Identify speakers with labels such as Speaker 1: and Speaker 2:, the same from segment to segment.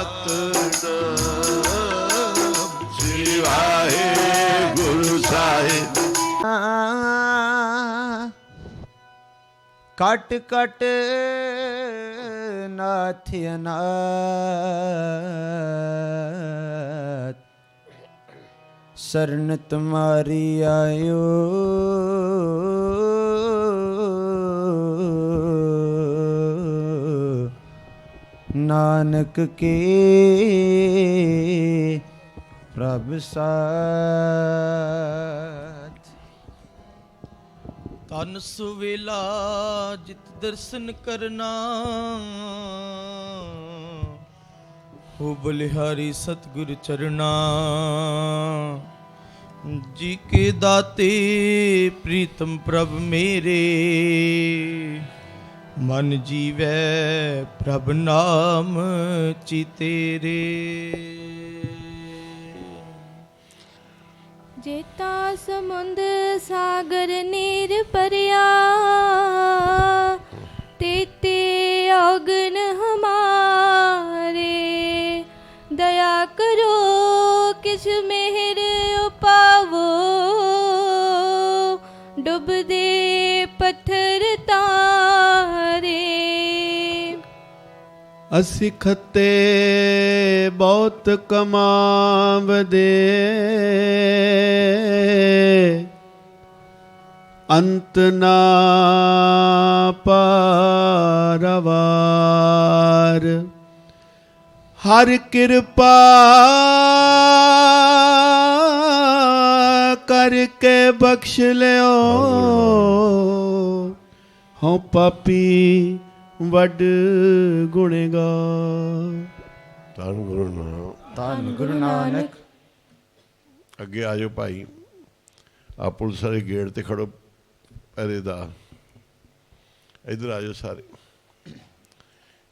Speaker 1: ਸਤਿਨਾਮ ਸ੍ਰੀ ਵਾਹਿਗੁਰੂ ਸਾਹਿਬ।
Speaker 2: ਕਟ ਕਟ ਨਾਥ ਅਨਾਥ ਸਰਨ ਤੁਮਾਰੀ ਆਇਓ ਨਾਨਕ ਕੇ ਪ੍ਰਭ ਸਾਥ।
Speaker 3: ਤਨ ਸੁਵੇਲਾ ਜਿਤ ਦਰਸ਼ਨ ਕਰਨਾ ਹੋ ਬਲਿਹਾਰੀ ਸਤਿਗੁਰ ਚਰਨਾ ਜੀ ਕੇ ਦਾਤੇ ਪ੍ਰੀਤਮ ਪ੍ਰਭ ਮੇਰੇ ਮਨ ਜੀਵੈ ਪ੍ਰਭ ਨਾਮ ਚਿਤੇਰੇ।
Speaker 4: ਜੇਤਾ ਸਮੁੰਦ ਸਾਗਰ ਨੀਰ ਭਰਿਆ ਤੇਤੇ ਔਗਣ ਹਮਾਰੇ ਦਇਆ ਕਰੋ ਕਿਛ ਮਿਹਰ ਉਪਾਵੋ ਡੁੱਬਦੇ ਪੱਥਰ ਤਾਰੇ।
Speaker 1: ਅਸੀਂ ਖੱਤੇ ਬਹੁਤ ਕਮਾਵਦੇ ਅੰਤ ਨਾ ਪਾਰਵਾਰ ਹਰ ਕਿਰਪਾ ਕਰਕੇ ਬਖਸ਼ ਲਿਓ ਹਉ ਪਾਪੀ ਵੱਡ ਗੁਣੇਗਾਰ। ਧੰਨ ਗੁਰੂ ਨਾਨਕ।
Speaker 2: ਧੰਨ ਗੁਰੂ ਨਾਨਕ।
Speaker 1: ਅੱਗੇ ਆ ਜਾਓ ਭਾਈ, ਆ ਪੁਲਿਸ ਵਾਲੇ ਗੇਟ ਤੇ ਖੜੋ ਪਹਿਰੇਦਾਰ, ਇੱਧਰ ਆ ਜਾਓ ਸਾਰੇ,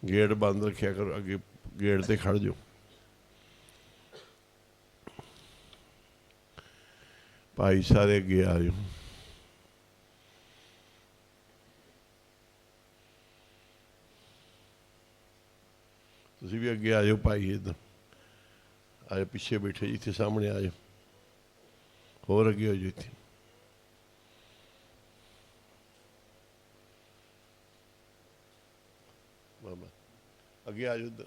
Speaker 1: ਗੇਟ ਬੰਦ ਰੱਖਿਆ ਕਰੋ, ਅੱਗੇ ਗੇਟ ਤੇ ਖੜ ਜਾਓ। ਭਾਈ ਸਾਰੇ ਅੱਗੇ ਆ ਜਾਓ। ਤੁਸੀਂ ਵੀ ਅੱਗੇ ਆ ਜਾਓ ਭਾਈ, ਇੱਧਰ ਆ ਜਾਓ, ਪਿੱਛੇ ਬੈਠੇ ਇੱਥੇ ਸਾਹਮਣੇ ਆ ਜਾਓ, ਹੋਰ ਅੱਗੇ ਹੋ ਜਾਓ ਇੱਥੇ। ਬਾਬਾ ਅੱਗੇ ਆ ਜਾਓ ਇੱਧਰ।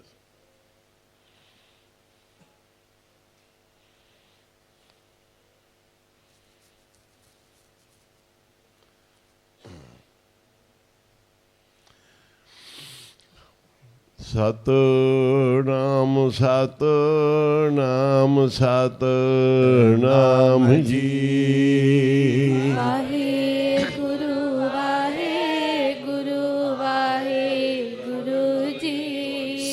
Speaker 1: ਸਤਿਨਾਮ ਸਤਿਨਾਮ ਸਤਿਨਾਮ ਜੀ।
Speaker 4: ਵਾਹਿਗੁਰੂ ਵਾਹਿਗੁਰੂ ਵਾਹਿਗੁਰੂ ਜੀ।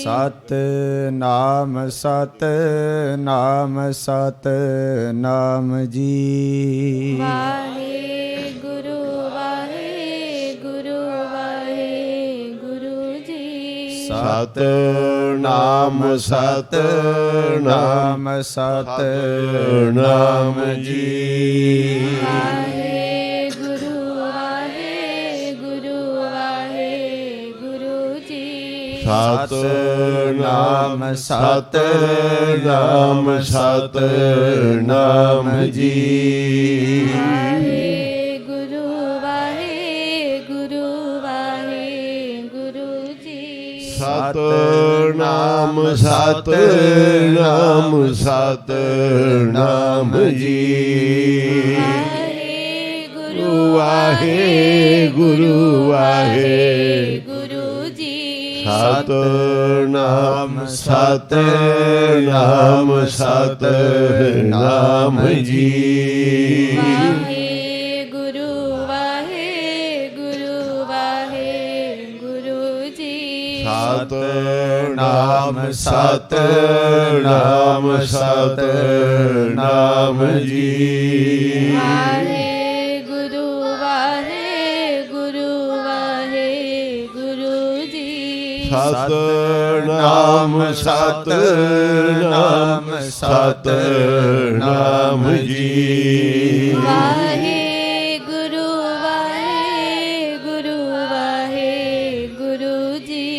Speaker 2: ਸਤਿਨਾਮ ਸਤਿਨਾਮ ਸਤਿਨਾਮ ਜੀ।
Speaker 4: ਵਾਹਿਗੁਰੂ ਵਾਹਿਗੁਰੂ ਵਾਹਿਗੁਰੂ ਜੀ।
Speaker 1: ਸਤਿਨਾਮ ਸਤਿਨਾਮ ਸਤਿਨਾਮ ਜੀ।
Speaker 4: ਵਾਹਿਗੁਰੂ ਵਾਹਿਗੁਰੂ ਵਾਹਿਗੁਰੂ ਜੀ।
Speaker 1: ਸਤਿਨਾਮ ਸਤਿਨਾਮ ਸਤਿਨਾਮ ਜੀ।
Speaker 4: ਵਾਹਿਗੁਰੂ ਵਾਹਿਗੁਰੂ ਵਾਹਿਗੁਰੂ ਜੀ।
Speaker 1: ਸਤਿਨਾਮ ਸਤਿਨਾਮ ਸਤਿਨਾਮ ਜੀ। ਵਾਹਿਗੁਰੂ ਵਾਹਿਗੁਰੂ
Speaker 4: ਜੀ।
Speaker 1: ਸਤਿਨਾਮ ਸਤਿਨਾਮ ਸਤਿਨਾਮ ਜੀ।
Speaker 4: ਵਾਹਿਗੁਰੂ ਵਾਹਿਗੁਰੂ ਵਾਹਿਗੁਰੂ ਜੀ।
Speaker 1: ਸਤਿਨਾਮ ਸਤਿਨਾਮ ਸਤਿਨਾਮ ਜੀ।
Speaker 4: ਵਾਹਿਗੁਰੂ ਵਾਹਿਗੁਰੂ ਵਾਹਿਗੁਰੂ ਜੀ।
Speaker 1: ਸਤਿਨਾਮ ਸਤਿਨਾਮ ਸਤਿਨਾਮ ਜੀ।
Speaker 4: ਵਾਹਿਗੁਰੂ ਵਾਹਿਗੁਰੂ ਵਾਹਿਗੁਰੂ ਜੀ।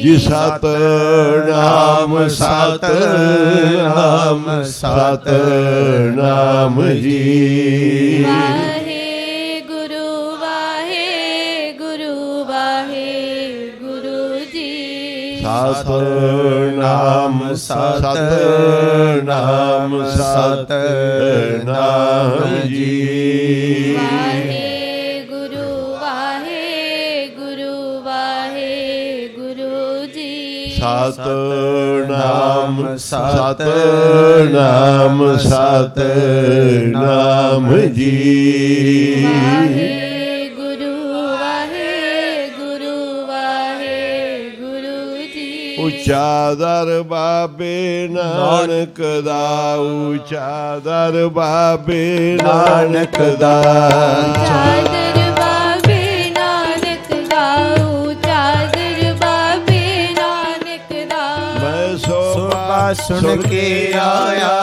Speaker 1: ਜੀ ਸਤਿਨਾਮ ਸਤਿਨਾਮ ਸਤਿਨਾਮ ਜੀ
Speaker 4: ਵਾਹਿਗੁਰੂ ਵਾਹਿਗੁਰੂ ਵਾਹਿਗੁਰੂ ਜੀ
Speaker 1: ਸਤਿਨਾਮ ਸਤਿਨਾਮ ਸਤਿਨਾਮ ਜੀ
Speaker 4: ਵਾਹਿਗੁਰੂ ਵਾਹਿਗੁਰੂ ਵਾਹਿਗੁਰੂ ਜੀ
Speaker 1: ਸਤਿਨਾਮ ਸਤਿਨਾਮ ਸਤਿਨਾਮ ਜੀ
Speaker 4: ਵਾਹਿਗੁਰੂ ਵਾਹਿਗੁਰੂ ਵਾਹਿਗੁਰੂ ਜੀ
Speaker 1: ਉੱਚਾ ਦਰ ਬਾਬੇ ਨਾਨਕ ਦਾ ਉੱਚਾ ਦਰ ਬਾਬੇ ਨਾਨਕ ਦਾ
Speaker 4: ਚਾਦਰ ਬਾਬੇ ਨਾਨਕ ਦਾ ਚਾਦਰ ਬਾਬੇ ਨਾਨਕ ਦਾ
Speaker 1: ਮੈਂ ਸੋਭਾ
Speaker 2: ਸੁਣ ਕੇ ਆਇਆ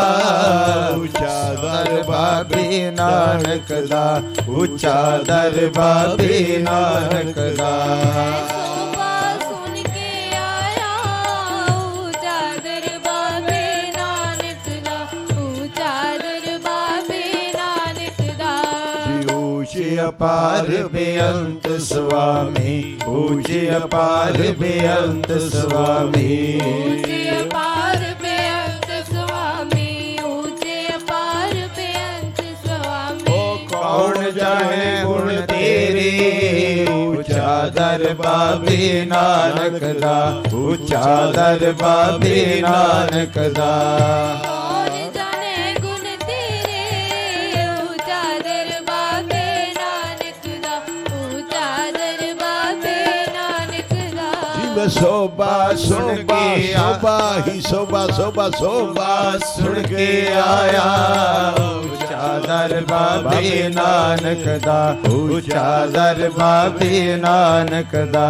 Speaker 1: ਉੱਚਾ
Speaker 2: ਦਰ ਬਾਬੇ ਨਾਨਕ ਦਾ ਉੱਚਾ ਦਰ ਬਾਬੇ ਨਾਨਕ ਦਾ
Speaker 4: ਸੋਭਾ ਸੁਣ ਕੇ ਆਇਆ ਚਾਦਰ ਬਾਬੇ ਨਾਨਕ ਦਾ ਚਾਦਰ ਬਾਬੇ ਨਾਨਕ ਦਾ
Speaker 2: ऊंचे अपार बेअंत स्वामी ऊंचे अपार बेअंत स्वामी
Speaker 4: ऊंचे अपार बेअंत स्वामी ऊंचे अपार बेअंत स्वामी
Speaker 2: कौन जाने गुण तेरे ऊंचा दर बाबे नानक दा ऊंचा दर बाबे नानक दा
Speaker 4: कौन जाने गुण तेरे ऊंचा दर बाबे नानक दा ऊंचा दर बाबे नानक दा
Speaker 1: ਜੀ ਮੈਂ ਸੋਭਾ ਸੋਭਾ ਸੋਭਾ ਹੀ ਸੋਭਾ ਸੋਭਾ ਸੋਭਾ
Speaker 2: सुन के आया ऊंचा दर बाबे नानक दा ऊंचा दर बाबे नानक दा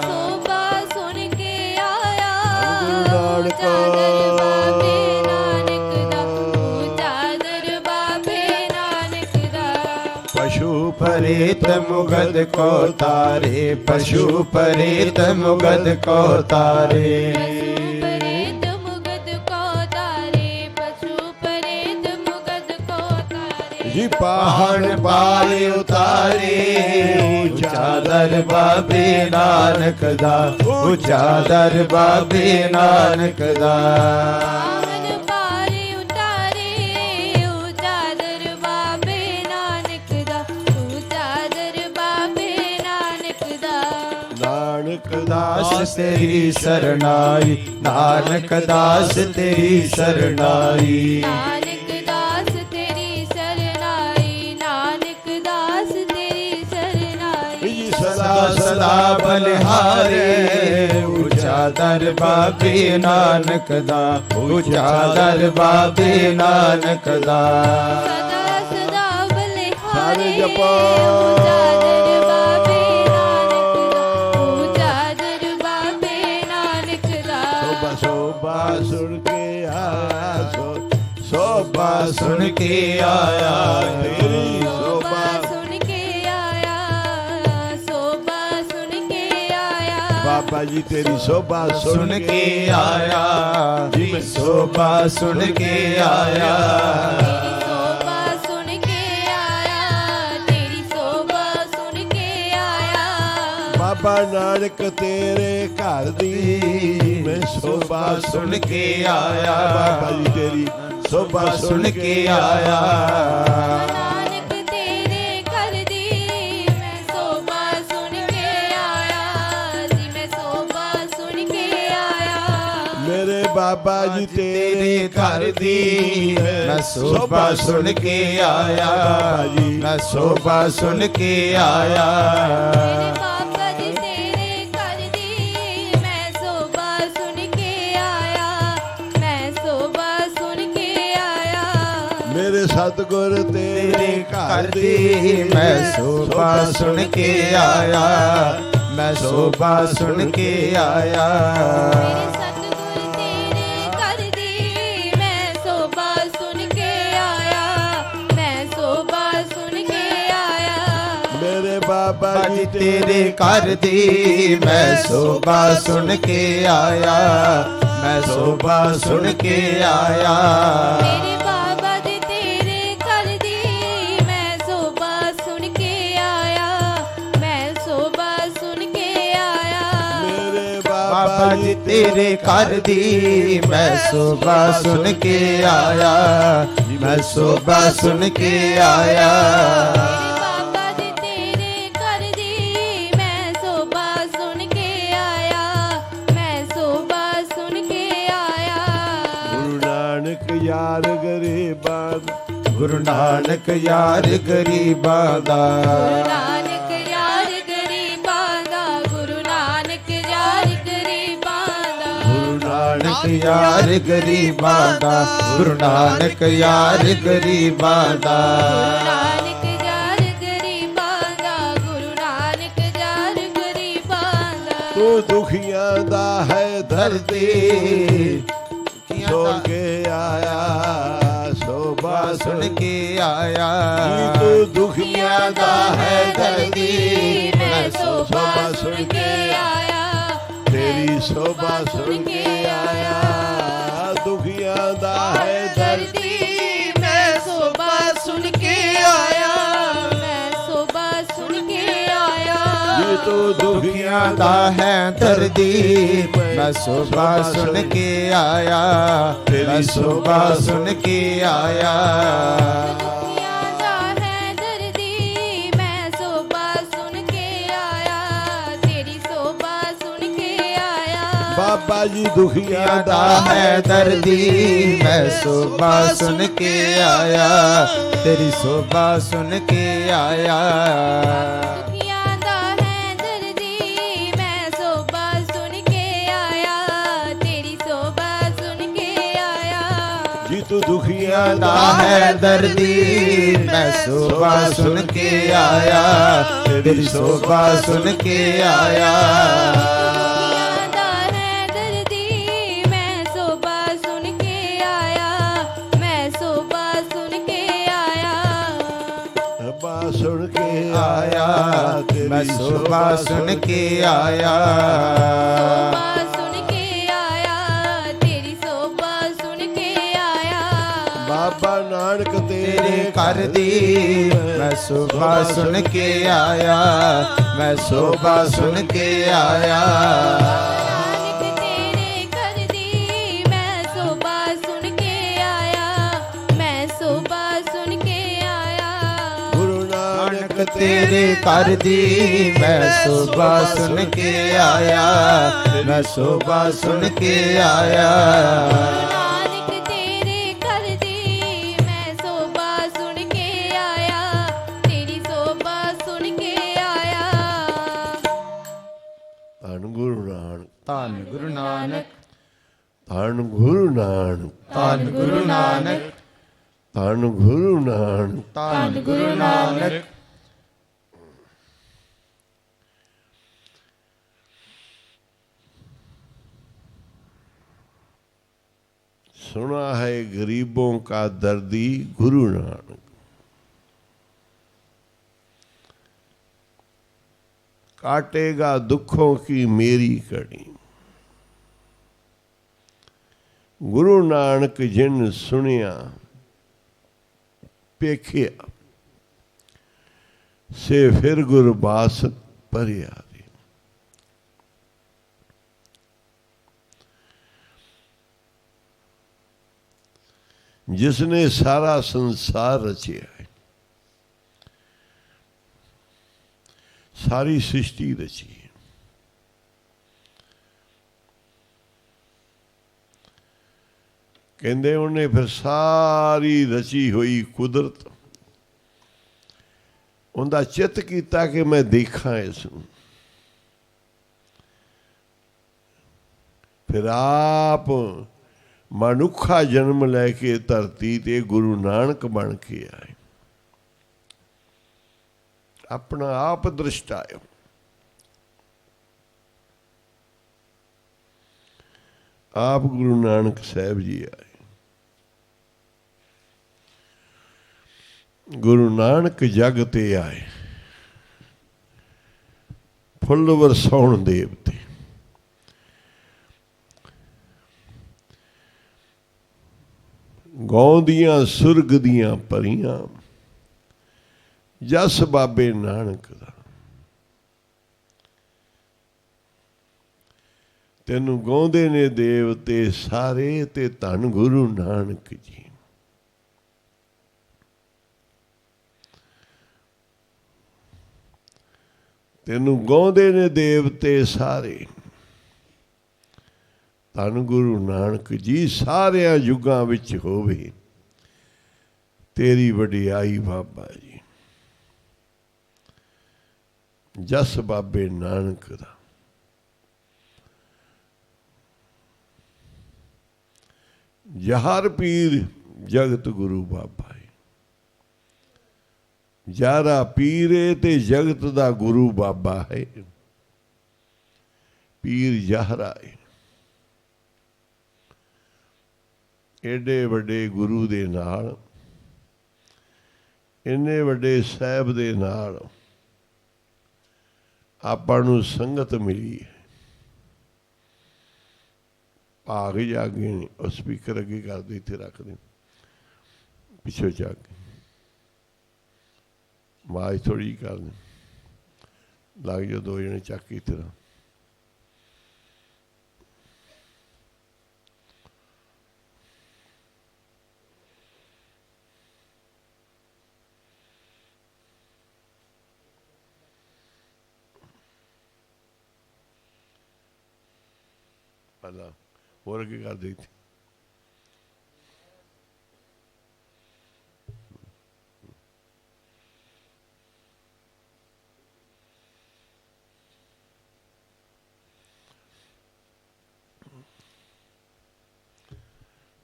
Speaker 4: ਸੋਭਾ ਸੁਣ ਕੇ ਆਇਆ
Speaker 1: ਨਾਨਕ
Speaker 4: ਚਾਦਰ ਬਾਬੇ ਨਾਨਕ ਦਾ ਚਾਦਰ ਬਾਬੇ ਨਾਨਕ ਦਾ
Speaker 2: पशु परेत मुगद को तारे पशु परेत मुगद को तारे
Speaker 4: परेत मुगद को तारे पशु परेत मुगद को तारे
Speaker 1: ਜੀ
Speaker 2: पहाड़ पार उतारे ऊंचा दर बाबे नानक दा ऊंचा दर बाबे नानक दा
Speaker 4: पावन पारे उतारे ऊंचा दर बाबे नानक दा ऊंचा दर बाबे नानक दा
Speaker 1: ਨਾਨਕ
Speaker 2: दास तेरी शरणाई नानक दास तेरी शरणाई
Speaker 4: नानक दास तेरी शरणाई नानक दास तेरी शरणाई
Speaker 1: ਜੀ
Speaker 2: सदा सदा बलिहारे ऊंचा दर बाबे नानक दा ऊंचा दर बाबे नानक दा
Speaker 4: सदा सदा बलिहारे
Speaker 1: ਸਾਰੇ ਜਪੋ।
Speaker 4: ऊंचा दर बाबे नानक दा ऊंचा दर बाबे नानक दा
Speaker 1: ਸੋਭਾ ਸੁਣ ਕੇ ਆਇਆ ਸੋਭਾ
Speaker 2: सुन के आया
Speaker 1: ਤੇਰੀ
Speaker 4: ਸੋਭਾ
Speaker 1: ਸੋਭਾ
Speaker 4: ਸੁਣ ਕੇ ਆਇਆ ਸੋਭਾ ਸੁਣ ਕੇ ਆਇਆ
Speaker 1: ਬਾਬਾ ਜੀ ਤੇਰੀ ਸੋਭਾ
Speaker 2: सुन के आया जी मैं शोभा सुन के आया
Speaker 4: ਸੋਭਾ ਸੁਣ ਕੇ ਆਇਆ ਤੇਰੀ ਸੋਭਾ ਸੁਣ ਕੇ ਆਇਆ
Speaker 1: ਬਾਬਾ ਨਾਨਕ ਤੇਰੇ ਘਰ ਦੀ ਮੈਂ ਸੋਭਾ
Speaker 2: सुन के आया
Speaker 1: ਬਾਬਾ ਜੀ ਤੇਰੀ ਸੋਭਾ
Speaker 2: सुन के आया
Speaker 4: ਨਾਨਕ ਤੇਰੇ ਘਰ ਦੀ ਮੈਂ ਸੋਭਾ ਸੁਣ ਕੇ ਆਇਆ ਜੀ ਮੈਂ ਸੋਭਾ ਸੁਣ ਕੇ ਆਇਆ
Speaker 1: ਮੇਰੇ ਬਾਬਾ ਜੀ ਤੇਰੇ
Speaker 2: तेरे घर दी मैं शोभा सुन के आया मैं शोभा सुन के आया
Speaker 4: ਮੇਰੇ ਬਾਬਾ ਜੀ ਤੇਰੇ ਘਰ ਦੀ ਮੈਂ ਸੋਭਾ ਸੁਣ ਕੇ ਆਇਆ ਮੈਂ ਸੋਭਾ ਸੁਣ ਕੇ ਆਇਆ
Speaker 1: ਮੇਰੇ ਸਤਿਗੁਰ ਤੇਰੇ
Speaker 2: तेरे
Speaker 1: ਘਰ
Speaker 2: घर
Speaker 1: ਦੀ
Speaker 2: दी मैं शोभा सुन के आया मैं शोभा सुन के आया
Speaker 4: ਮੇਰੇ ਸਤਿਗੁਰ ਤੇਰੇ ਘਰ ਦੀ ਮੈਂ ਸੋਭਾ ਸੁਣ ਕੇ ਆਇਆ ਮੈਂ ਸੋਭਾ ਸੁਣ ਕੇ ਆਇਆ
Speaker 1: ਮੇਰੇ ਬਾਬਾ ਜੀ
Speaker 2: ਜੀ ਤੇਰੇ ਘਰ ਦੀ ਮੈਂ ਸੋਭਾ ਸੁਣ ਕੇ ਆਇਆ, ਮੈਂ ਸੋਭਾ ਸੁਣ ਕੇ ਆਇਆ।
Speaker 4: ਮੇਰੇ ਬਾਬਾ ਜੀ ਤੇਰੇ ਘਰ ਦੀ ਮੈਂ ਸੋਭਾ ਸੁਣ ਕੇ ਆਇਆ, ਮੈਂ ਸੋਭਾ ਸੁਣ ਕੇ ਆਇਆ।
Speaker 1: ਮੇਰੇ
Speaker 2: ਬਾਬਾ ਜੀ ਤੇਰੇ ਘਰ ਦੀ ਮੈਂ ਸੋਭਾ ਸੁਣ ਕੇ ਆਇਆ, ਮੈਂ ਸੋਭਾ ਸੁਣ ਕੇ ਆਇਆ।
Speaker 4: ਮੇਰੇ ਬਾਬਾ ਜੀ ਤੇਰੇ ਘਰ ਦੀ ਮੈਂ ਸੋਭਾ ਸੁਣ ਕੇ ਆਇਆ, ਮੈਂ ਸੋਭਾ ਸੁਣ ਕੇ ਆਇਆ।
Speaker 1: ਗੁਰੂ ਨਾਨਕ ਯਾਰ ਗਰੀਬਾਂ ਦਾ,
Speaker 2: ਗੁਰੂ ਨਾਨਕ ਯਾਰ ਗਰੀਬਾਂ ਦਾ,
Speaker 4: ਗੁਰੂ ਨਾਨਕ ਯਾਰ ਗਰੀਬਾਂ ਦਾ, ਗੁਰੂ ਨਾਨਕ ਯਾਰ ਗਰੀਬਾਂ ਦਾ,
Speaker 2: ਗੁਰੂ ਨਾਨਕ ਯਾਰ ਗਰੀਬਾਂ ਦਾ, ਗੁਰੂ ਨਾਨਕ ਯਾਰ ਗਰੀਬਾਂ ਦਾ।
Speaker 4: ਗੁਰੂ ਨਾਨਕ ਯਾਰ ਗਰੀਬਾਂ ਦਾ, ਗੁਰੂ ਨਾਨਕ ਯਾਰ ਗਰੀਬਾਂ ਦਾ।
Speaker 1: ਤੂੰ ਦੁਖੀਆਂ ਦਾ ਹੈ ਦਰਦੀ, ਸੁਣ ਕੇ ਆਇਆ ਸੋਭਾ
Speaker 2: ਸੁਣ ਕੇ ਆਇਆ।
Speaker 1: ਤੂੰ ਦੁਖੀਆਂ ਦਾ ਹੈ ਦਰਦੀ,
Speaker 4: ਮੈਂ ਸੋਭਾ ਸੁਣ ਕੇ ਆਇਆ,
Speaker 1: ਤੇਰੀ ਸੋਭਾ ਸੁਣ ਕੇ ਆਇਆ। ਦੁਖੀਆਂ ਦਾ ਹੈ ਦਰਦੀ,
Speaker 3: ਮੈਂ ਸੋਭਾ ਸੁਣ ਕੇ ਆਇਆ,
Speaker 4: ਮੈਂ ਸੋਭਾ ਸੁਣ ਕੇ ਆਇਆ।
Speaker 1: ਜੀ ਤੂੰ ਦੁਖੀਆਂ
Speaker 2: ਦੁਖੀਆਂ ਦਾ ਹੈ ਦਰਦੀ, ਮੈਂ ਸੋਭਾ ਸੁਣ ਕੇ ਆਇਆ, ਮੈਂ ਸੋਭਾ ਸੁਣ ਕੇ ਆਇਆ।
Speaker 4: ਦੁਖੀਆਂ ਦਾ ਹੈ ਦਰਦੀ, ਮੈਂ ਸੋਭਾ ਸੁਣ ਕੇ ਆਇਆ, ਤੇਰੀ ਸੋਭਾ ਸੁਣ ਕੇ ਆਇਆ।
Speaker 1: ਬਾਬਾ ਜੀ ਦੁਖੀਆਂ
Speaker 2: ਦਾ ਹੈ ਦਰਦੀ, ਮੈਂ ਸੋਭਾ ਸੁਣ ਕੇ ਆਇਆ, ਤੇਰੀ ਸੋਭਾ ਸੁਣ ਕੇ ਆਇਆ।
Speaker 4: ਦੁਖੀਆਂ ਦਾ ਹੈ ਦਰਦੀ, ਮੈਂ ਸੋਭਾ ਸੁਣ ਕੇ ਆਇਆ, ਤੇਰੀ ਸੋਭਾ ਸੁਣ ਕੇ ਆਇਆ।
Speaker 1: ਜੀ ਤੂੰ ਦੁਖੀਆਂ
Speaker 2: ਦਾ ਹੈ ਦਰਦੀ, ਮੈਂ ਸੋਭਾ ਸੁਣ ਕੇ ਆਇਆ, ਤੇਰੀ ਸੋਭਾ ਸੁਣ ਕੇ ਆਇਆ।
Speaker 4: ਦੁਖੀਆਂ ਦਾ ਹੈ ਦਰਦੀ, ਮੈਂ ਸੋਭਾ ਸੁਣ ਕੇ ਆਇਆ, ਮੈਂ ਸੋਭਾ ਸੁਣ ਕੇ ਆਇਆ।
Speaker 1: ਸੋਭਾ ਸੁਣ ਕੇ
Speaker 2: ਆਇਆ, ਮੈਂ ਸੋਭਾ ਸੁਣ ਕੇ ਆਇਆ।
Speaker 4: ਸੋਭਾ ਸੁਣ ਕੇ ਆਇਆ, ਤੇਰੀ ਸੋਭਾ ਸੁਣ ਕੇ ਆਇਆ।
Speaker 1: ਬਾਬਾ ਨਾਨਕ
Speaker 2: ਤੇਰੇ ਘਰ ਦੀ ਮੈਂ ਸੋਭਾ ਸੁਣ ਕੇ ਆਇਆ, ਮੈਂ ਸੋਭਾ ਸੁਣ ਕੇ ਆਇਆ।
Speaker 4: ਨਾਨਕ ਤੇਰੇ ਘਰ ਦੀ ਮੈਂ ਸੋਭਾ ਸੁਣ ਕੇ ਆਇਆ, ਮੈਂ ਸੋਭਾ ਸੁਣ ਕੇ ਆਇਆ।
Speaker 1: ਗੁਰੂ ਨਾਨਕ
Speaker 2: ਤੇਰੇ ਘਰ ਦੀ ਮੈਂ ਸੋਭਾ ਸੁਣ ਕੇ ਆਇਆ, ਮੈਂ ਸੋਭਾ ਸੁਣ ਕੇ ਆਇਆ।
Speaker 4: ਨਾਨਕ ਤੇਰੇ ਘਰ ਦੀ ਮੈਂ ਸੋਭਾ ਸੁਣ ਕੇ ਆਇਆ, ਤੇਰੀ ਸੋਭਾ ਸੁਣ ਕੇ ਆਇਆ।
Speaker 1: ਧੰਨ ਗੁਰੂ ਨਾਨਕ,
Speaker 2: ਧੰਨ ਗੁਰੂ ਨਾਨਕ,
Speaker 1: ਧੰਨ ਗੁਰੂ ਨਾਨਕ,
Speaker 2: ਧੰਨ ਗੁਰੂ ਨਾਨਕ,
Speaker 1: ਧੰਨ ਗੁਰੂ ਨਾਨਕ।
Speaker 2: ਧੰਨ ਗੁਰੂ ਨਾਨਕ।
Speaker 1: सुना है गरीबों का दर्दी गुरु नानक। काटेगा दुखों की मेरी कड़ी। गुरु नानक जिन सुनिया पेखिया से फिर गुरबास परिया। जिसने सारा संसार रचिया है, सारी सृष्टि रची है, कहते उन्हें फिर सारी रची हुई कुदरत उनका चित किया कि मैं देखा इसनूं। फिर आप मनुखा जन्म लैके धरती ते गुरु नानक बन के आए, अपना आप दृष्टायो। आप गुरु नानक साहब जी आए। गुरु नानक जग ते आए, ਫੁੱਲ ਵਰਸਾਉਣ ਦੇਵਤੇ। ਗਾਉਂਦੀਆਂ ਸੁਰਗ ਦੀਆਂ ਪਰੀਆਂ ਜਸ ਬਾਬੇ ਨਾਨਕ ਦਾ। ਤੈਨੂੰ ਗਾਉਂਦੇ ਨੇ ਦੇਵਤੇ ਸਾਰੇ ਤੇ ਧੰਨ ਗੁਰੂ ਨਾਨਕ ਜੀ। ਤੈਨੂੰ ਗਾਉਂਦੇ ਨੇ ਦੇਵਤੇ ਸਾਰੇ, ਧੰਨ ਗੁਰੂ ਨਾਨਕ ਜੀ। ਸਾਰਿਆਂ ਯੁੱਗਾਂ ਵਿੱਚ ਹੋਵੇ ਤੇਰੀ ਵਡਿਆਈ ਬਾਬਾ ਜੀ। ਜਸ ਬਾਬੇ ਨਾਨਕ ਦਾ। ਜਹਰ ਪੀਰ ਜਗਤ ਗੁਰੂ ਬਾਬਾ ਜੀ। ਜਾਰਾ ਪੀਰ ਏ ਤੇ ਜਗਤ ਦਾ ਗੁਰੂ ਬਾਬਾ ਹੈ। ਪੀਰ ਜਹਰਾ ਹੈ। ਏਡੇ ਵੱਡੇ ਗੁਰੂ ਦੇ ਨਾਲ, ਇੰਨੇ ਵੱਡੇ ਸਾਹਿਬ ਦੇ ਨਾਲ ਆਪਾਂ ਨੂੰ ਸੰਗਤ ਮਿਲੀ ਹੈ। ਭਾਗ ਜਾਗੇ ਨੇ। ਉਹ ਸਪੀਕਰ ਅੱਗੇ ਕਰਦੇ, ਇੱਥੇ ਰੱਖਦੇ, ਪਿੱਛੇ ਜਾ ਕੇ ਆਵਾਜ਼ ਥੋੜ੍ਹੀ ਜਿਹੀ ਕਰ ਦੇ, ਲੱਗ ਜਾਓ ਦੋ ਜਣੇ ਚੱਕ ਕੇ ਤਰ੍ਹਾਂ। ਪਹਿਲਾਂ ਹੋਰ ਅੱਗੇ ਕਰ ਦੇ।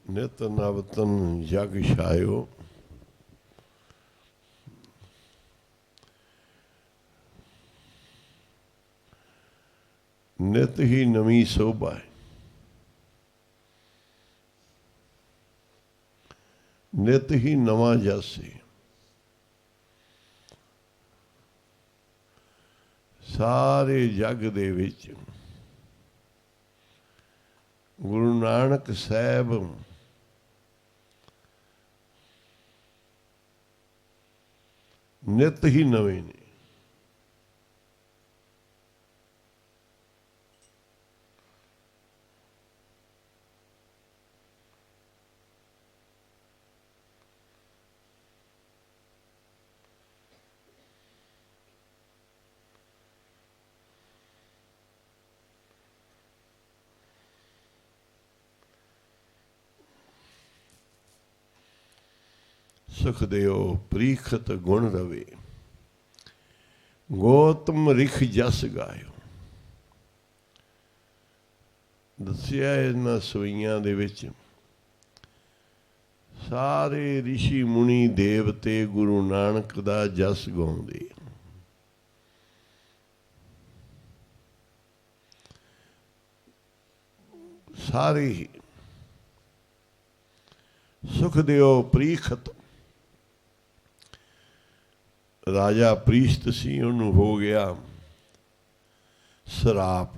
Speaker 1: ਨਿਤ ਨਵਤਨ ਜਗ ਛਾਇਓ, ਨਿਤ ਹੀ ਨਵੀਂ ਸੋਭਾ ਹੈ। ਨਿਤ ਹੀ ਨਵਾਂ ਜਸ ਹੈ। ਸਾਰੇ ਜਗ ਦੇ ਵਿੱਚ ਗੁਰੂ ਨਾਨਕ ਸਾਹਿਬ ਨਿਤ ਹੀ ਨਵੇਂ ਨੇ। ਸੁਖ ਦਿਓ ਪ੍ਰੀਖਤ ਗੁਣ ਰਵੇ, ਗੋਤਮ ਰਿਖ ਜਸ ਗਾਇਓ। ਦੱਸਿਆ ਇਹਨਾਂ ਸਵਈਆਂ ਦੇ ਵਿੱਚ ਸਾਰੇ ਰਿਸ਼ੀ ਮੁਨੀ ਦੇਵਤੇ ਗੁਰੂ ਨਾਨਕ ਦਾ ਜਸ ਗਾਉਂਦੇ। ਸਾਰੇ ਹੀ ਸੁਖ ਦਿਓ ਪ੍ਰੀਖਤ। ਰਾਜਾ ਪ੍ਰੀਸ਼ਤ ਸੀ, ਉਹਨੂੰ ਹੋ ਗਿਆ ਸਰਾਪ,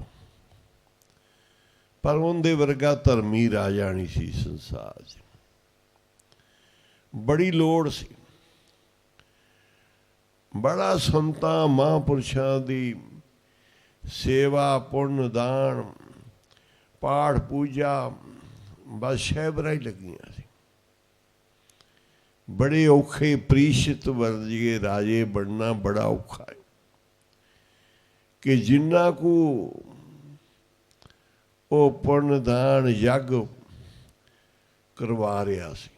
Speaker 1: ਪਰ ਉਹਦੇ ਵਰਗਾ ਧਰਮੀ ਰਾਜਾ ਨਹੀਂ ਸੀ ਸੰਸਾਰ 'ਚ। ਬੜੀ ਲੋੜ ਸੀ, ਬੜਾ ਸੰਤਾਂ ਮਹਾਂਪੁਰਸ਼ਾਂ ਦੀ ਸੇਵਾ, ਪੁੰਨ, ਦਾਨ, ਪਾਠ, ਪੂਜਾ, ਬਸ ਸ਼ਹਿਬਰਾਂ ਹੀ ਲੱਗੀਆਂ ਸੀ। ਬੜੇ ਔਖੇ ਪ੍ਰੀਸ਼ਤ ਵਰਗੇ ਰਾਜੇ ਬਣਨਾ ਬੜਾ ਔਖਾ ਹੈ, ਕਿ ਜਿੰਨਾ ਕੁ ਉਹ ਪੁੰਨ, ਦਾਨ, ਯੱਗ ਕਰਵਾ ਰਿਹਾ ਸੀ।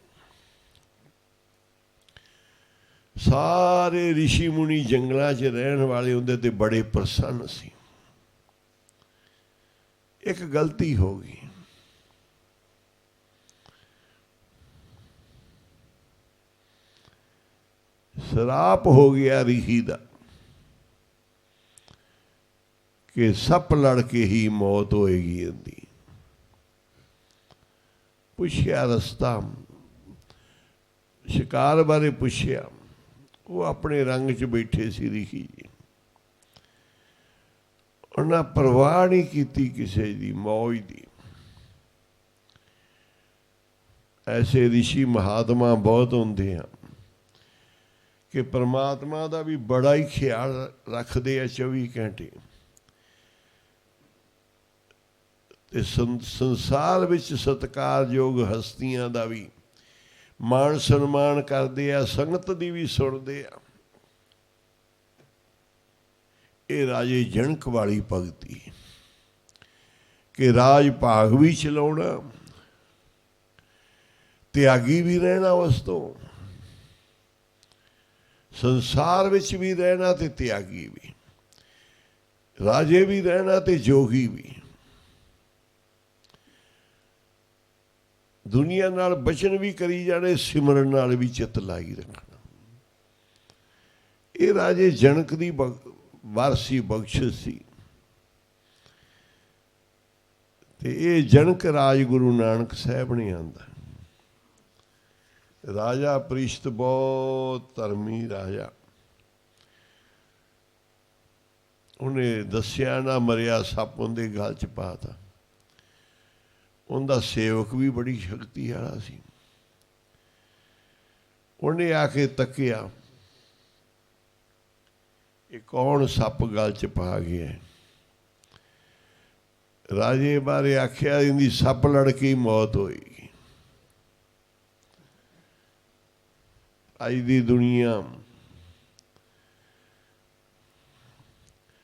Speaker 1: ਸਾਰੇ ਰਿਸ਼ੀ ਮੁਨੀ ਜੰਗਲਾਂ 'ਚ ਰਹਿਣ ਵਾਲੇ ਉਹਦੇ ਤੇ ਬੜੇ ਪ੍ਰਸੰਨ ਸੀ। ਇੱਕ ਗਲਤੀ ਹੋ ਗਈ। ਸਰਾਪ ਹੋ ਗਿਆ ਰਿਸ਼ੀ ਦਾ ਕਿ ਸੱਪ ਲੜ ਕੇ ਹੀ ਮੌਤ ਹੋਏਗੀ ਇਹਦੀ। ਪੁੱਛਿਆ ਰਸਤਾ, ਸ਼ਿਕਾਰ ਬਾਰੇ ਪੁੱਛਿਆ। ਉਹ ਆਪਣੇ ਰੰਗ 'ਚ ਬੈਠੇ ਸੀ ਰਿਸ਼ੀ ਜੀ। ਉਹਨਾਂ ਪਰਵਾਹ ਨਹੀਂ ਕੀਤੀ ਕਿਸੇ ਦੀ ਮੌਜ ਦੀ। ਐਸੇ ਰਿਸ਼ੀ ਮਹਾਤਮਾ ਬਹੁਤ ਹੁੰਦੇ ਆ ਕਿ ਪਰਮਾਤਮਾ ਦਾ ਵੀ ਬੜਾ ਹੀ ਖਿਆਲ ਰੱਖਦੇ ਆ 24 ਘੰਟੇ। ਤੇ ਸੰਸਾਰ ਵਿੱਚ ਸਤਿਕਾਰਯੋਗ ਹਸਤੀਆਂ ਦਾ ਵੀ ਮਾਣ ਸਨਮਾਨ ਕਰਦੇ ਆ, ਸੰਗਤ ਦੀ ਵੀ ਸੁਣਦੇ ਆ। ਇਹ ਰਾਜੇ ਜਨਕ ਵਾਲੀ ਭਗਤੀ ਕਿ ਰਾਜ ਭਾਗ ਵੀ ਚਲਾਉਣਾ, ਤਿਆਗੀ ਵੀ ਰਹਿਣਾ, ਉਸ ਤੋਂ ਸੰਸਾਰ ਵਿੱਚ ਵੀ ਰਹਿਣਾ ਤੇ ਤਿਆਗੀ ਵੀ, ਰਾਜੇ ਵੀ ਰਹਿਣਾ ਤੇ ਜੋਗੀ ਵੀ। ਦੁਨੀਆ ਨਾਲ ਬਚਨ ਵੀ ਕਰੀ ਜਾਣੇ, ਸਿਮਰਨ ਨਾਲ ਵੀ ਚਿੱਤ ਲਾਈ ਰੱਖਣਾ। ਇਹ ਰਾਜੇ ਜਨਕ ਦੀ ਵਾਰਸੀ ਬਖਸ਼ਿਸ਼ ਸੀ। ਤੇ ਇਹ ਜਨਕ ਰਾਜ ਗੁਰੂ ਨਾਨਕ ਸਾਹਿਬ ਨੇ ਆਂਦਾ। ਰਾਜਾ ਪ੍ਰਿਸ਼ਤ ਬਹੁਤ ਧਰਮੀ ਰਾਜਾ, ਉਹਨੇ ਦੱਸਿਆ ਨਾ ਮਰਿਆ ਸੱਪ ਉਹਦੇ ਗਲ 'ਚ ਪਾਤਾ। ਉਹਦਾ ਸੇਵਕ ਵੀ ਬੜੀ ਸ਼ਕਤੀ ਵਾਲਾ ਸੀ। ਉਹਨੇ ਆ ਕੇ ਤੱਕਿਆ, ਇਹ ਕੌਣ ਸੱਪ ਗਲ 'ਚ ਪਾ ਗਿਆ। ਰਾਜੇ ਬਾਰੇ ਆਖਿਆ, ਇਹਦੀ ਸੱਪ ਲੜ ਕੇ ਮੌਤ ਹੋਏਗੀ। ਅੱਜ ਦੀ ਦੁਨੀਆ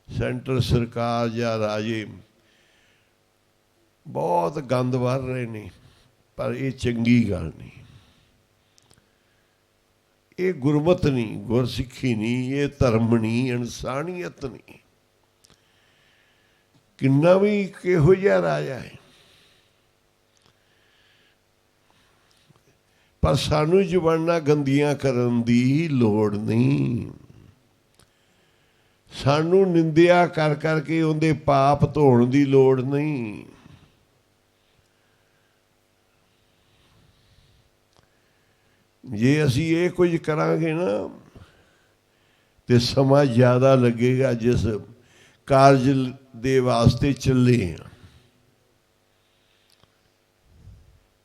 Speaker 1: ਸੈਂਟਰ ਸਰਕਾਰ ਜਾਂ ਰਾਜੇ ਬਹੁਤ ਗੰਦ ਵਰ ਰਹੇ ਨੇ, ਪਰ ਇਹ ਚੰਗੀ ਗੱਲ ਨਹੀਂ। ਇਹ ਗੁਰਮਤ ਨਹੀਂ, ਗੁਰਸਿੱਖੀ ਨਹੀਂ, ਇਹ ਧਰਮ ਨਹੀਂ, ਇਨਸਾਨੀਅਤ ਨਹੀਂ। ਕਿੰਨਾ ਵੀ ਕਿਹੋ ਜਿਹਾ ਰਾਜਾ ਹੈ, ਪਰ ਸਾਨੂੰ ਜ਼ੁਬਾਨਾਂ ਗੰਦੀਆਂ ਕਰਨ ਦੀ ਲੋੜ ਨਹੀਂ। ਸਾਨੂੰ ਨਿੰਦਿਆ ਕਰ ਕਰਕੇ ਉਹਦੇ ਪਾਪ ਧੋਣ ਦੀ ਲੋੜ ਨਹੀਂ। ਜੇ ਅਸੀਂ ਇਹ ਕੁਝ ਕਰਾਂਗੇ ਨਾ ਤੇ ਸਮਾਂ ਜ਼ਿਆਦਾ ਲੱਗੇਗਾ ਜਿਸ ਕਾਰਜ ਦੇ ਵਾਸਤੇ ਚੱਲੇ ਹਾਂ।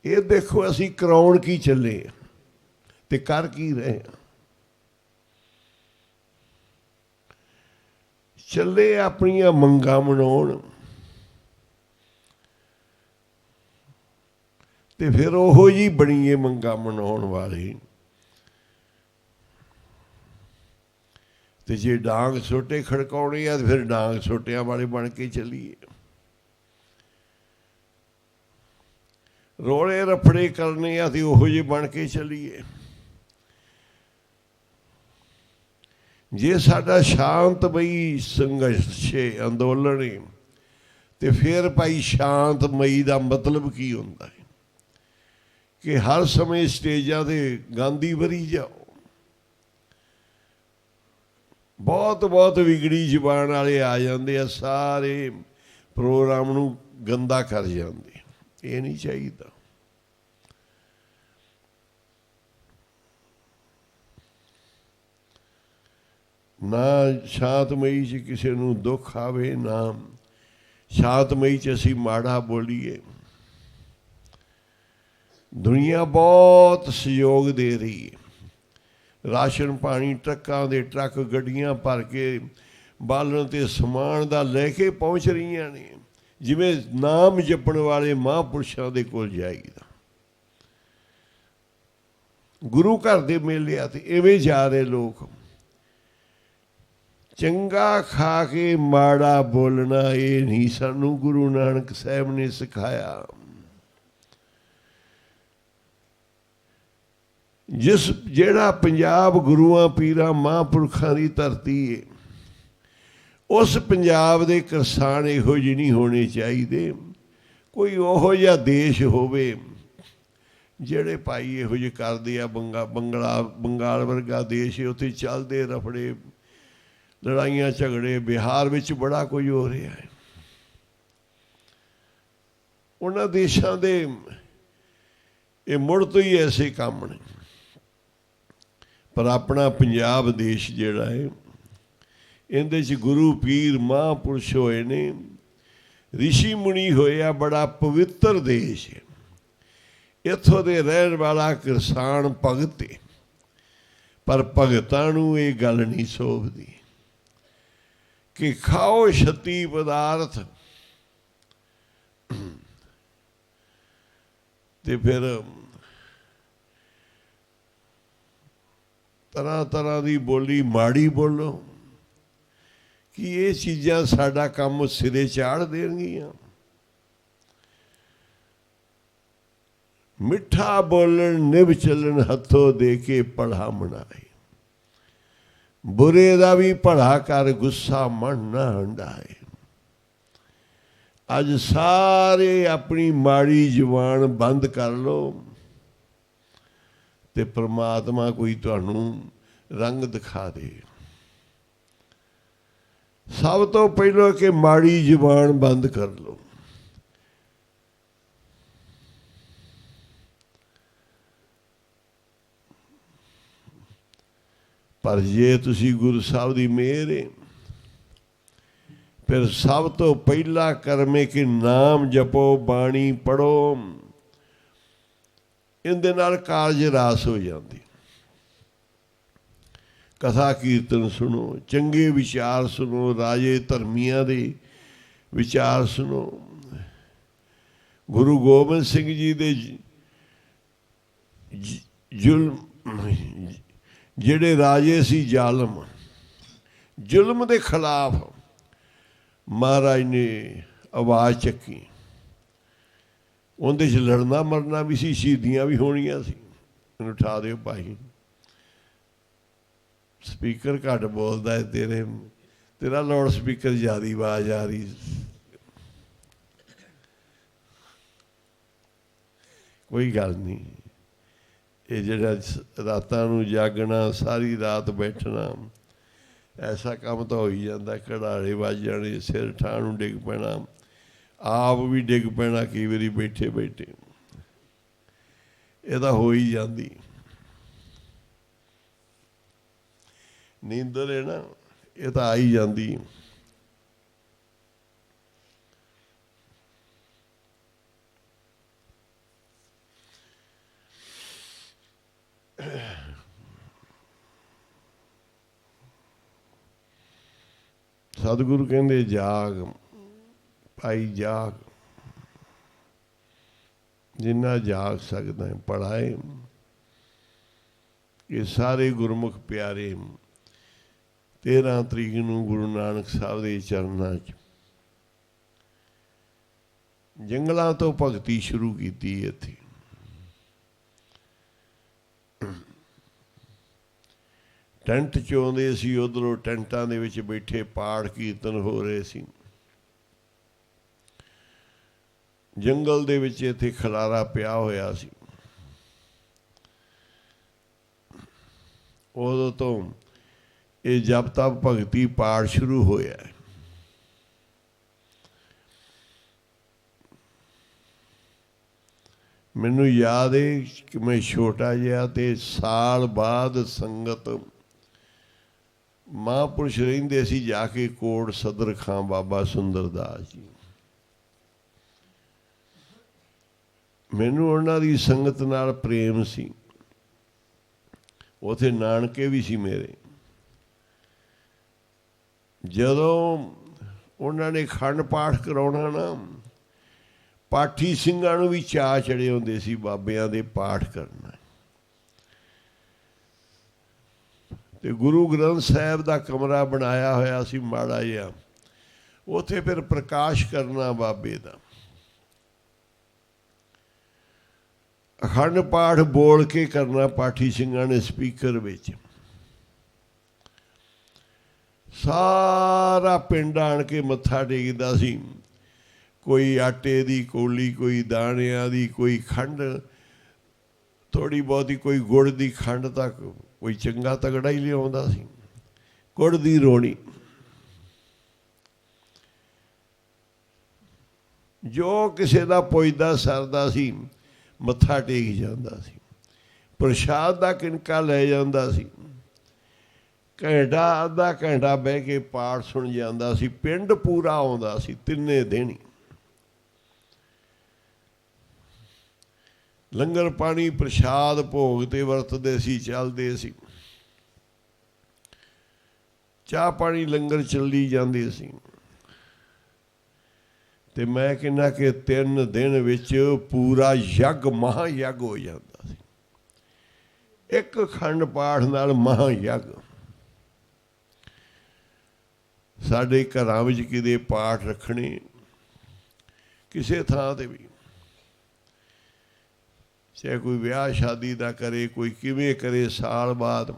Speaker 1: ਇਹ ਦੇਖੋ ਅਸੀਂ ਕਰਾਉਣ ਕੀ ਚੱਲੇ ਹਾਂ ਤੇ ਕਰ ਕੀ ਰਹੇ ਹਾਂ। ਚੱਲੇ ਆਪਣੀਆਂ ਮੰਗਾਂ ਮਨਾਉਣ ਤੇ ਫਿਰ ਉਹੋ ਜਿਹੀ ਬਣੀਏ ਮੰਗਾਂ ਮਨਾਉਣ ਵਾਲੇ। ਤੇ ਜੇ ਡਾਂਗ ਸੋਟੇ ਖੜਕਾਉਣੇ ਆ ਤੇ ਫਿਰ ਡਾਂਗ ਸੋਟਿਆਂ ਵਾਲੇ ਬਣ ਕੇ ਚੱਲੀਏ। ਰੋਲੇ ਰਫੜੇ ਕਰਨੇ ਆ ਤੇ ਉਹੋ ਜਿਹੇ ਬਣ ਕੇ ਚੱਲੀਏ। ਜੇ ਸਾਡਾ ਸ਼ਾਂਤਮਈ ਸੰਘਰਸ਼ ਅੰਦੋਲਨ ਹੈ ਤੇ ਫਿਰ ਭਾਈ ਸ਼ਾਂਤਮਈ ਦਾ ਮਤਲਬ ਕੀ ਹੁੰਦਾ ਹੈ ਕਿ ਹਰ ਸਮੇਂ ਸਟੇਜਾਂ 'ਤੇ ਗਾਂਧੀ ਵਰੀ ਜਾਓ। ਬਹੁਤ ਬਹੁਤ ਵਿਗੜੀ ਜ਼ੁਬਾਨ ਵਾਲੇ ਆ ਜਾਂਦੇ ਆ, ਸਾਰੇ ਪ੍ਰੋਗਰਾਮ ਨੂੰ ਗੰਦਾ ਕਰ ਜਾਂਦੇ। ਇਹ ਨਹੀਂ ਚਾਹੀਦਾ। ਨਾ ਸ਼ਾਂਤਮਈ 'ਚ ਕਿਸੇ ਨੂੰ ਦੁੱਖ ਆਵੇ, ਨਾ ਸ਼ਾਂਤਮਈ 'ਚ ਅਸੀਂ ਮਾੜਾ ਬੋਲੀਏ। ਦੁਨੀਆ ਬਹੁਤ ਸਹਿਯੋਗ ਦੇ ਰਹੀ ਹੈ। ਰਾਸ਼ਨ ਪਾਣੀ ਟਰੱਕਾਂ ਦੇ ਟਰੱਕ ਗੱਡੀਆਂ ਭਰ ਕੇ ਬਾਲਣ ਤੇ ਸਮਾਨ ਦਾ ਲੈ ਕੇ ਪਹੁੰਚ ਰਹੀਆਂ ਨੇ, ਜਿਵੇਂ ਨਾਮ ਜਪਣ ਵਾਲੇ ਮਹਾਂਪੁਰਸ਼ਾਂ ਦੇ ਕੋਲ ਜਾਈਦਾ। ਗੁਰੂ ਘਰ ਦੇ ਮੇਲਿਆਂ ਤੇ ਇਵੇਂ ਜਾ ਰਹੇ ਲੋਕ। ਚੰਗਾ ਖਾ ਕੇ ਮਾੜਾ ਬੋਲਣਾ ਇਹ ਨਹੀਂ ਸਾਨੂੰ ਗੁਰੂ ਨਾਨਕ ਸਾਹਿਬ ਨੇ ਸਿਖਾਇਆ। ਜਿਹੜਾ ਪੰਜਾਬ ਗੁਰੂਆਂ ਪੀਰਾਂ ਮਹਾਂਪੁਰਖਾਂ ਦੀ ਧਰਤੀ ਹੈ, ਉਸ ਪੰਜਾਬ ਦੇ ਕਿਸਾਨ ਇਹੋ ਜਿਹੇ ਨਹੀਂ ਹੋਣੇ ਚਾਹੀਦੇ। ਕੋਈ ਉਹੋ ਜਿਹਾ ਦੇਸ਼ ਹੋਵੇ ਜਿਹੜੇ ਭਾਈ ਇਹੋ ਜਿਹੇ ਕਰਦੇ ਆ। ਬੰਗਾਲ ਵਰਗਾ ਦੇਸ਼ ਹੈ, ਉੱਥੇ ਚੱਲਦੇ ਰਫੜੇ, ਲੜਾਈਆਂ ਝਗੜੇ। ਬਿਹਾਰ ਵਿੱਚ ਬੜਾ ਕੁਝ ਹੋ ਰਿਹਾ ਹੈ। ਉਹਨਾਂ ਦੇਸ਼ਾਂ ਦੇ ਇਹ ਮੁੜ ਤੋਂ ਹੀ ਐਸੇ ਕੰਮ ਨੇ। ਪਰ ਆਪਣਾ ਪੰਜਾਬ ਦੇਸ਼ ਜਿਹੜਾ ਹੈ ਇਹਦੇ 'ਚ ਗੁਰੂ ਪੀਰ ਮਹਾਂਪੁਰਸ਼ ਹੋਏ ਨੇ, ਰਿਸ਼ੀ ਮੁਨੀ ਹੋਇਆ। ਬੜਾ ਪਵਿੱਤਰ ਦੇਸ਼ ਹੈ। ਇੱਥੋਂ ਦੇ ਰਹਿਣ ਵਾਲਾ ਕਿਸਾਨ ਭਗਤ ਹੈ, ਪਰ ਭਗਤਾਂ ਨੂੰ ਇਹ ਗੱਲ ਨਹੀਂ ਸੋਭਦੀ ਕਿ ਖਾਓ ਛੱਤੀ ਪਦਾਰਥ ਤੇ ਫਿਰ ਤਰ੍ਹਾਂ ਤਰ੍ਹਾਂ ਦੀ ਬੋਲੀ ਮਾੜੀ ਬੋਲੋ ਕਿ ਇਹ ਚੀਜ਼ਾਂ ਸਾਡਾ ਕੰਮ ਸਿਰੇ ਚਾੜ ਦੇਣਗੀਆਂ। ਮਿੱਠਾ ਬੋਲਣ ਨਿਭ ਚੱਲਣ ਹੱਥੋਂ ਦੇ ਕੇ ਭਲਾ ਮਨਾਏ, ਬੁਰੇ ਦਾ ਵੀ ਭਲਾ ਕਰ ਗੁੱਸਾ ਮਨ ਨਾ ਹੰਡਾਏ। ਅੱਜ ਸਾਰੇ ਆਪਣੀ ਮਾੜੀ ਜ਼ੁਬਾਨ ਬੰਦ ਕਰ ਲਓ ਤੇ ਪ੍ਰਮਾਤਮਾ ਕੋਈ ਤੁਹਾਨੂੰ ਰੰਗ ਦਿਖਾ ਦੇ। ਸਭ ਤੋਂ ਪਹਿਲਾਂ ਕਿ ਮਾੜੀ ਜ਼ੁਬਾਨ ਬੰਦ ਕਰ ਲਓ। ਪਰ ਜੇ ਤੁਸੀਂ ਗੁਰੂ ਸਾਹਿਬ ਦੀ ਮਿਹਰ ਹੈ, ਫਿਰ ਸਭ ਤੋਂ ਪਹਿਲਾ ਕਰਮ ਹੈ ਕਿ ਨਾਮ ਜਪੋ, ਬਾਣੀ ਪੜ੍ਹੋ। ਇਹਦੇ ਨਾਲ ਕਾਰਜ ਰਾਸ ਹੋ ਜਾਂਦੀ। ਕਥਾ ਕੀਰਤਨ ਸੁਣੋ, ਚੰਗੇ ਵਿਚਾਰ ਸੁਣੋ, ਰਾਜੇ ਧਰਮੀਆਂ ਦੇ ਵਿਚਾਰ ਸੁਣੋ। ਗੁਰੂ ਗੋਬਿੰਦ ਸਿੰਘ ਜੀ ਦੇ ਜਿਹੜੇ ਰਾਜੇ ਸੀ ਜ਼ਾਲਮ, ਜ਼ੁਲਮ ਦੇ ਖਿਲਾਫ ਮਹਾਰਾਜ ਨੇ ਆਵਾਜ਼ ਚੱਕੀ। ਉਹਦੇ 'ਚ ਲੜਨਾ ਮਰਨਾ ਵੀ ਸੀ, ਸ਼ਹੀਦੀਆਂ ਵੀ ਹੋਣੀਆਂ ਸੀ। ਇਹਨੂੰ ਉਠਾ ਦਿਓ ਭਾਈ, ਸਪੀਕਰ ਘੱਟ ਬੋਲਦਾ ਹੈ, ਤੇਰਾ ਲਾਊਡ ਸਪੀਕਰ ਜ਼ਿਆਦਾ ਆਵਾਜ਼ ਆ ਰਹੀ। ਕੋਈ ਗੱਲ ਨਹੀਂ, ਇਹ ਜਿਹੜਾ ਰਾਤਾਂ ਨੂੰ ਜਾਗਣਾ, ਸਾਰੀ ਰਾਤ ਬੈਠਣਾ, ਐਸਾ ਕੰਮ ਤਾਂ ਹੋ ਹੀ ਜਾਂਦਾ। ਘੜਾੜੇ ਵੱਜ ਜਾਣੇ, ਸਿਰ ਠਾਹ ਨੂੰ ਡਿੱਗ ਪੈਣਾ, ਆਪ ਵੀ ਡਿੱਗ ਪੈਣਾ ਕਈ ਵਾਰੀ ਬੈਠੇ ਬੈਠੇ। ਇਹ ਤਾਂ ਹੋ ਹੀ ਜਾਂਦੀ। ਨੀਂਦਰ ਹੈ ਨਾ, ਇਹ ਤਾਂ ਆ ਹੀ ਜਾਂਦੀ। ਸਤਿਗੁਰੂ ਕਹਿੰਦੇ ਜਾਗ ਭਾਈ ਜਾਗ, ਜਿੰਨਾ ਜਾਗ ਸਕਦਾ ਹੈ ਪੜ੍ਹਾਏ। ਇਹ ਸਾਰੇ ਗੁਰਮੁਖ ਪਿਆਰੇ 13 ਤਰੀਕ ਨੂੰ ਗੁਰੂ ਨਾਨਕ ਸਾਹਿਬ ਦੇ ਚਰਨਾਂ 'ਚ ਜੰਗਲਾਂ ਤੋਂ ਭਗਤੀ ਸ਼ੁਰੂ ਕੀਤੀ। ਇੱਥੇ ਟੈਂਟ 'ਚ ਆਉਂਦੇ ਸੀ, ਉੱਧਰੋਂ ਟੈਂਟਾਂ ਦੇ ਵਿੱਚ ਬੈਠੇ ਪਾਠ ਕੀਰਤਨ ਹੋ ਰਹੇ ਸੀ। ਜੰਗਲ ਦੇ ਵਿੱਚ ਇੱਥੇ ਖਲਾਰਾ ਪਿਆ ਹੋਇਆ ਸੀ। ਉਦੋਂ ਤੋਂ ਇਹ ਜਪ ਤਪ ਭਗਤੀ ਪਾਠ ਸ਼ੁਰੂ ਹੋਇਆ। ਮੈਨੂੰ ਯਾਦ ਹੈ ਕਿ ਮੈਂ ਛੋਟਾ ਜਿਹਾ ਤੇ ਸਾਲ ਬਾਅਦ ਸੰਗਤ ਮਹਾਂਪੁਰਸ਼ ਰਹਿੰਦੇ ਸੀ ਜਾ ਕੇ ਕੋਟ ਸਦਰ ਖਾਂ ਬਾਬਾ ਸੁੰਦਰ ਦਾਸ ਜੀ। ਮੈਨੂੰ ਉਹਨਾਂ ਦੀ ਸੰਗਤ ਨਾਲ ਪ੍ਰੇਮ ਸੀ। ਉੱਥੇ ਨਾਨਕੇ ਵੀ ਸੀ ਮੇਰੇ। ਜਦੋਂ ਉਹਨਾਂ ਨੇ ਖੰਡ ਪਾਠ ਕਰਾਉਣਾ ਨਾ, ਪਾਠੀ ਸਿੰਘਾਂ ਨੂੰ ਵੀ ਚਾਅ ਚੜੇ ਹੁੰਦੇ ਸੀ ਬਾਬਿਆਂ ਦੇ ਪਾਠ ਕਰਨਾ। ਤੇ ਗੁਰੂ ਗ੍ਰੰਥ ਸਾਹਿਬ ਦਾ ਕਮਰਾ ਬਣਾਇਆ ਹੋਇਆ ਸੀ ਮਾੜਾ ਜਿਹਾ, ਉੱਥੇ ਫਿਰ ਪ੍ਰਕਾਸ਼ ਕਰਨਾ ਬਾਬੇ ਦਾ। ਅਖੰਡ ਪਾਠ ਬੋਲ ਕੇ ਕਰਨਾ ਪਾਠੀ ਸਿੰਘਾਂ ਨੇ ਸਪੀਕਰ ਵਿੱਚ। ਸਾਰਾ ਪਿੰਡ ਆਣ ਕੇ ਮੱਥਾ ਟੇਕਦਾ ਸੀ। ਕੋਈ ਆਟੇ ਦੀ ਕੌਲੀ, ਕੋਈ ਦਾਣਿਆਂ ਦੀ, ਕੋਈ ਖੰਡ ਥੋੜ੍ਹੀ ਬਹੁਤੀ, ਕੋਈ ਗੁੜ ਦੀ ਖੰਡ ਤੱਕ, ਕੋਈ ਚੰਗਾ ਤਗੜਾ ਹੀ ਲਿਆਉਂਦਾ ਸੀ। ਗੁੜ ਦੀ ਰੋਣੀ, ਜੋ ਕਿਸੇ ਦਾ ਪੁੱਜਦਾ ਸਰਦਾ ਸੀ ਮੱਥਾ ਟੇਕ ਜਾਂਦਾ ਸੀ। ਪ੍ਰਸ਼ਾਦ ਦਾ ਕਿਣਕਾ ਲੈ ਜਾਂਦਾ ਸੀ। ਘੰਟਾ ਅੱਧਾ ਘੰਟਾ ਬਹਿ ਕੇ ਪਾਠ ਸੁਣ ਜਾਂਦਾ ਸੀ। ਪਿੰਡ ਪੂਰਾ ਆਉਂਦਾ ਸੀ ਤਿੰਨੇ ਦਿਨ ਹੀ। ਲੰਗਰ ਪਾਣੀ ਪ੍ਰਸ਼ਾਦ ਭੋਗ ਤੇ ਵਰਤਦੇ ਸੀ, ਚੱਲਦੇ ਸੀ। ਚਾਹ ਪਾਣੀ ਲੰਗਰ ਚੱਲੀ ਜਾਂਦੇ ਸੀ। ਤੇ ਮੈਂ ਕਹਿੰਦਾ ਕਿ 3 ਦਿਨ ਵਿੱਚ ਪੂਰਾ ਯੱਗ ਮਹਾਯੱਗ ਹੋ ਜਾਂਦਾ ਸੀ। ਇੱਕ ਅਖੰਡ ਪਾਠ ਨਾਲ ਮਹਾਯੱਗ। ਸਾਡੇ ਘਰਾਂ ਵਿੱਚ ਕਿਤੇ ਪਾਠ ਰੱਖਣੇ, ਕਿਸੇ ਥਾਂ ਤੇ ਵੀ, ਚਾਹੇ ਕੋਈ ਵਿਆਹ ਸ਼ਾਦੀ ਦਾ ਕਰੇ, ਕੋਈ ਕਿਵੇਂ ਕਰੇ, ਸਾਲ ਬਾਅਦ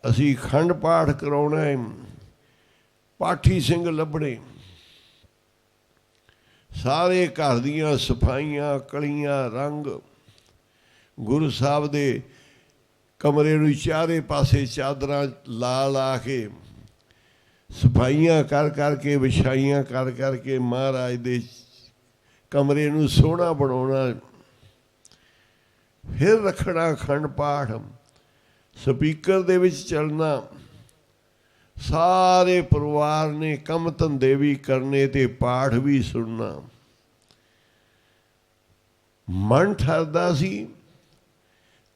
Speaker 1: ਅਸੀਂ ਅਖੰਡ ਪਾਠ ਕਰਾਉਣਾ ਹੈ। ਪਾਠੀ ਸਿੰਘ ਲੱਭਣੇ, ਸਾਰੇ ਘਰ ਦੀਆਂ ਸਫਾਈਆਂ, ਕਲੀਆਂ, ਰੰਗ, ਗੁਰੂ ਸਾਹਿਬ ਦੇ ਕਮਰੇ ਨੂੰ ਚਾਰੇ ਪਾਸੇ ਚਾਦਰਾਂ ਲਾ ਲਾ ਕੇ, ਸਫਾਈਆਂ ਕਰ ਕਰਕੇ, ਵਿਛਾਈਆਂ ਕਰ ਕਰਕੇ ਮਹਾਰਾਜ ਦੇ ਕਮਰੇ ਨੂੰ ਸੋਹਣਾ ਬਣਾਉਣਾ। ਫਿਰ ਰੱਖਣਾ ਅਖੰਡ ਪਾਠ, ਸਪੀਕਰ ਦੇ ਵਿੱਚ ਚੱਲਣਾ। ਸਾਰੇ ਪਰਿਵਾਰ ਨੇ ਕੰਮ ਧੰਦੇ ਵੀ ਕਰਨੇ ਤੇ ਪਾਠ ਵੀ ਸੁਣਨਾ। ਮਨ ਠਰਦਾ ਸੀ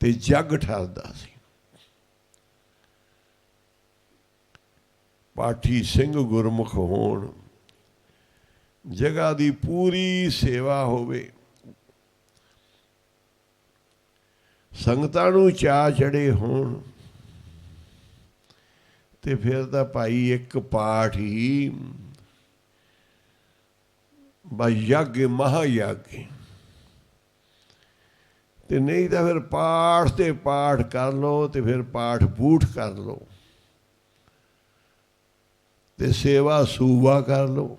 Speaker 1: ਤੇ ਜੱਗ ਠਰਦਾ ਸੀ। ਪਾਠੀ ਸਿੰਘ ਗੁਰਮੁਖ ਹੋਣ, ਜਗ੍ਹਾ ਦੀ ਪੂਰੀ ਸੇਵਾ ਹੋਵੇ, ਸੰਗਤਾਂ ਨੂੰ ਚਾਅ ਚੜੇ ਹੋਣ, ਤੇ ਫਿਰ ਤਾਂ ਭਾਈ ਇੱਕ ਪਾਠ ਹੀ ਯੱਗ ਮਹਾਯੱਗ। ਤੇ ਨਹੀਂ ਤਾਂ ਫਿਰ ਪਾਠ ਤੇ ਪਾਠ ਕਰ ਲਓ, ਤੇ ਫਿਰ ਪਾਠ ਬੂਠ ਕਰ ਲਓ, ਤੇ ਸੇਵਾ ਸੂਬਾ ਕਰ ਲਓ,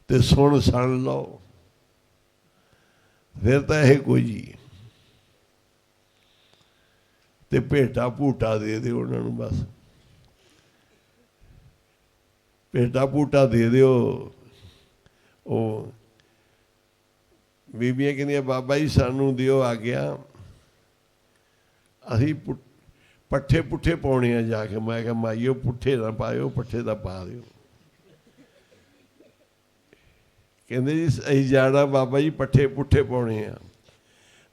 Speaker 1: ਤੇ ਸੁਣ ਲਓ। ਫਿਰ ਤਾਂ ਇਹ ਕੋਈ ਤੇ ਭੇਟਾ ਭੂਟਾ ਦੇ ਦਿਓ ਉਹਨਾਂ ਨੂੰ, ਬਸ ਭੇਟਾ ਭੂਟਾ ਦੇ ਦਿਓ। ਉਹ ਬੀਬੀਆਂ ਕਹਿੰਦੀਆਂ ਬਾਬਾ ਜੀ ਸਾਨੂੰ ਦਿਓ ਆ ਗਿਆ, ਅਸੀਂ ਪੱਠੇ ਪੁੱਠੇ ਪਾਉਣੇ ਆ ਜਾ ਕੇ। ਮੈਂ ਕਿਹਾ ਮਾਈਓ ਪੁੱਠੇ ਨਾ ਪਾਇਓ, ਪੱਠੇ ਦਾ ਪਾ ਦਿਓ। ਕਹਿੰਦੇ ਜੀ ਅਸੀਂ ਜਾਣਾ ਬਾਬਾ ਜੀ, ਪੱਠੇ ਪੁੱਠੇ ਪਾਉਣੇ ਆ।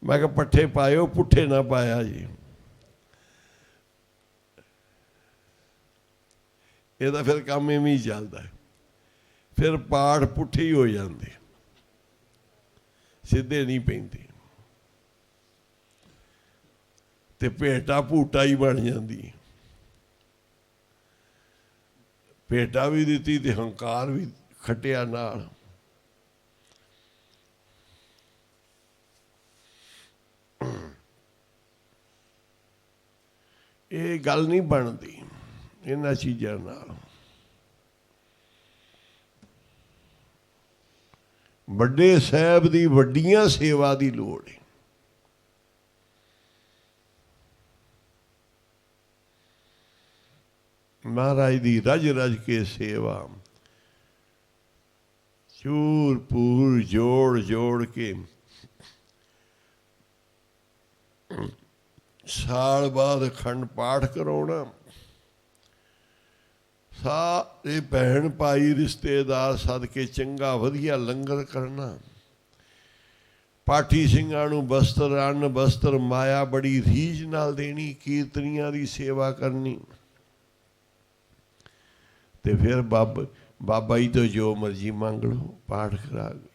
Speaker 1: ਮੈਂ ਕਿਹਾ ਪੱਠੇ ਪਾਇਓ, ਪੁੱਠੇ ਨਾ ਪਾਇਆ ਜੀ। ਇਹਦਾ ਫਿਰ ਕੰਮ ਇਵੇਂ ਹੀ ਚੱਲਦਾ। ਫਿਰ ਪਾਠ ਪੁੱਠੇ ਹੀ ਹੋ ਜਾਂਦੇ, ਸਿੱਧੇ ਨਹੀਂ ਪੈਂਦੇ, ਤੇ ਭੇਟਾ ਭੂਟਾ ਹੀ ਬਣ ਜਾਂਦੀ। ਭੇਟਾ ਵੀ ਦਿੱਤੀ ਤੇ ਹੰਕਾਰ ਵੀ ਖੱਟਿਆ ਨਾਲ। ਇਹ ਗੱਲ ਨਹੀਂ ਬਣਦੀ ਇਹਨਾਂ ਚੀਜ਼ਾਂ ਨਾਲ। ਵੱਡੇ ਸਾਹਿਬ ਦੀ ਵੱਡੀਆਂ ਸੇਵਾ ਦੀ ਲੋੜ ਹੈ। ਮਹਾਰਾਜ ਦੀ ਰਜ ਰਜ ਕੇ ਸੇਵਾ, ਚੂਰ ਪੂਰ ਜੋੜ ਜੋੜ ਕੇ, ਸਾਲ ਬਾਅਦ ਅਖੰਡ ਪਾਠ ਕਰਾਉਣਾ। ਸਾਰੇ ਭੈਣ ਭਾਈ ਰਿਸ਼ਤੇਦਾਰ ਸੱਦ ਕੇ ਚੰਗਾ ਵਧੀਆ ਲੰਗਰ ਕਰਨਾ। ਪਾਠੀ ਸਿੰਘਾਂ ਨੂੰ ਬਸਤਰ, ਅੰਨ ਬਸਤਰ, ਮਾਇਆ ਬੜੀ ਰੀਝ ਨਾਲ ਦੇਣੀ। ਕੀਰਤਨੀਆਂ ਦੀ ਸੇਵਾ ਕਰਨੀ। ਤੇ ਫਿਰ ਬਾਬਾ ਜੀ ਤੋਂ ਜੋ ਮਰਜ਼ੀ ਮੰਗ ਲਓ, ਪਾਠ ਕਰਾ ਕੇ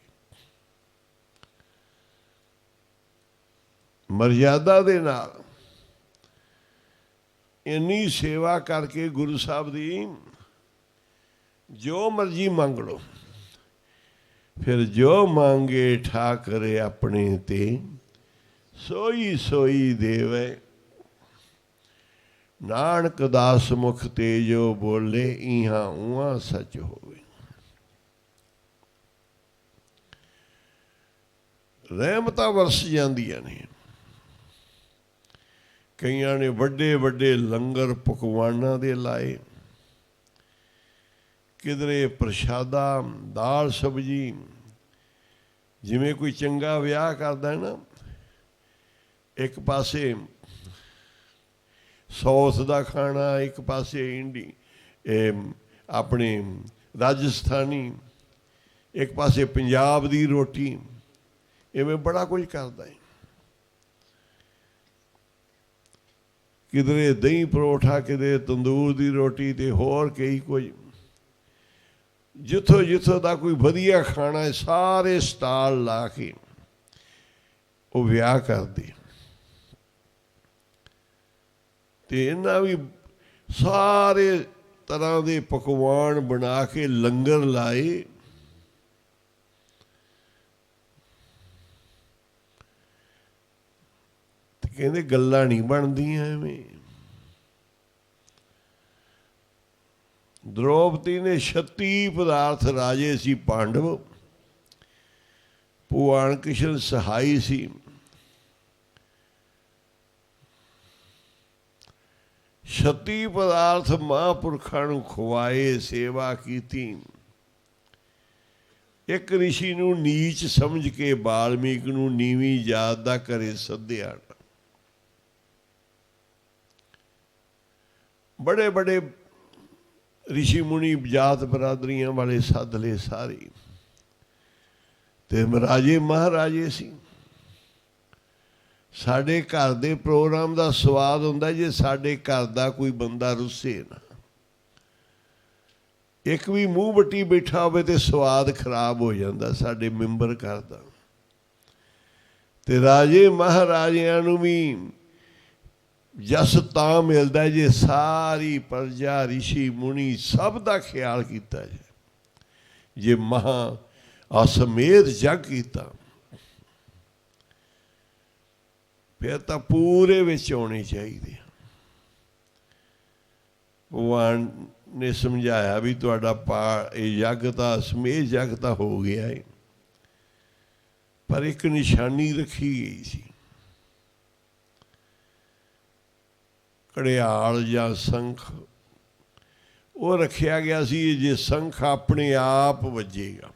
Speaker 1: ਮਰਜ਼ਾਦਾ ਦੇ ਨਾਲ ਇੰਨੀ ਸੇਵਾ ਕਰਕੇ ਗੁਰੂ ਸਾਹਿਬ ਦੀ ਜੋ ਮਰਜ਼ੀ ਮੰਗ ਲਓ। ਫਿਰ ਜੋ ਮੰਗੇ ਠਾਕਰੇ ਆਪਣੇ ਤੇ, ਸੋਈ ਸੋਈ ਦੇਵੇ। ਨਾਨਕ ਦਾਸ ਮੁਖ ਤੇ ਜੋ ਬੋਲੇ, ਇਹਾਂ ਉਹਾਂ ਸੱਚ ਹੋਵੇ। ਰਹਿਮਤਾਂ ਵਰਸ ਜਾਂਦੀਆਂ ਨੇ। ਕਈਆਂ ਨੇ ਵੱਡੇ ਵੱਡੇ ਲੰਗਰ ਪਕਵਾਨਾਂ ਦੇ ਲਾਏ, ਕਿਧਰੇ ਪ੍ਰਸ਼ਾਦਾ, ਦਾਲ ਸਬਜ਼ੀ। ਜਿਵੇਂ ਕੋਈ ਚੰਗਾ ਵਿਆਹ ਕਰਦਾ ਨਾ, ਇੱਕ ਪਾਸੇ ਸਾਊਥ ਦਾ ਖਾਣਾ, ਇੱਕ ਪਾਸੇ ਆਪਣੇ ਰਾਜਸਥਾਨੀ, ਇੱਕ ਪਾਸੇ ਪੰਜਾਬ ਦੀ ਰੋਟੀ, ਇਵੇਂ ਬੜਾ ਕੁਝ ਕਰਦਾ ਹੈ। ਕਿਧਰੇ ਦਹੀਂ ਪਰੌਠਾ, ਕਿਧਰੇ ਤੰਦੂਰ ਦੀ ਰੋਟੀ, ਤੇ ਹੋਰ ਕਈ ਕੁਝ। ਜਿੱਥੋਂ ਜਿੱਥੋਂ ਦਾ ਕੋਈ ਵਧੀਆ ਖਾਣਾ ਹੈ, ਸਾਰੇ ਸਟਾਲ ਲਾ ਕੇ ਉਹ ਵਿਆਹ ਕਰਦੇ। ਤੇ ਇਹਨਾਂ ਵੀ ਸਾਰੇ ਤਰ੍ਹਾਂ ਦੇ ਪਕਵਾਨ ਬਣਾ ਕੇ ਲੰਗਰ ਲਾਏ। ਤੇ ਕਹਿੰਦੇ ਗੱਲਾਂ ਨਹੀਂ ਬਣਦੀਆਂ ਐਵੇਂ। द्रौपदी ने 36 पदार्थ राजे सी पांडव, भगवान कृष्ण सहाई सी। 36 पदार्थ महापुरखों नूं खवाए, सेवा कीती। एक ऋषि नूं नीच समझ के वाल्मीक नूं नीवीं जात दा घरे सद्दिया। बड़े बड़े ऋषि मुनि जात बरादरियां वाले सद ले सारे, ते राजे महाराजे सी। साडे घर दे प्रोग्राम दा स्वाद हुंदा जे साडे घर दा कोई बंदा रुस्से ना। एक भी मूँह बट्टी बैठा होवे ते स्वाद खराब हो जांदा साडे मैंबर घर दा। ते राजे महाराजियां नूं भी जस तां मिलदा जे सारी प्रजा, ऋषि मुनि सब दा ख्याल कीता जे महा असमेत जग कीता, फिर तां पूरे विच आउणे चाहिए। भगवान ने समझाया भी तुहाडा जग तां असमेत जग तां हो गया है, पर एक निशानी रखी गई सी, घड़ियाल या संख। वो रखिया गया सी जे संख अपने आप वजेगा,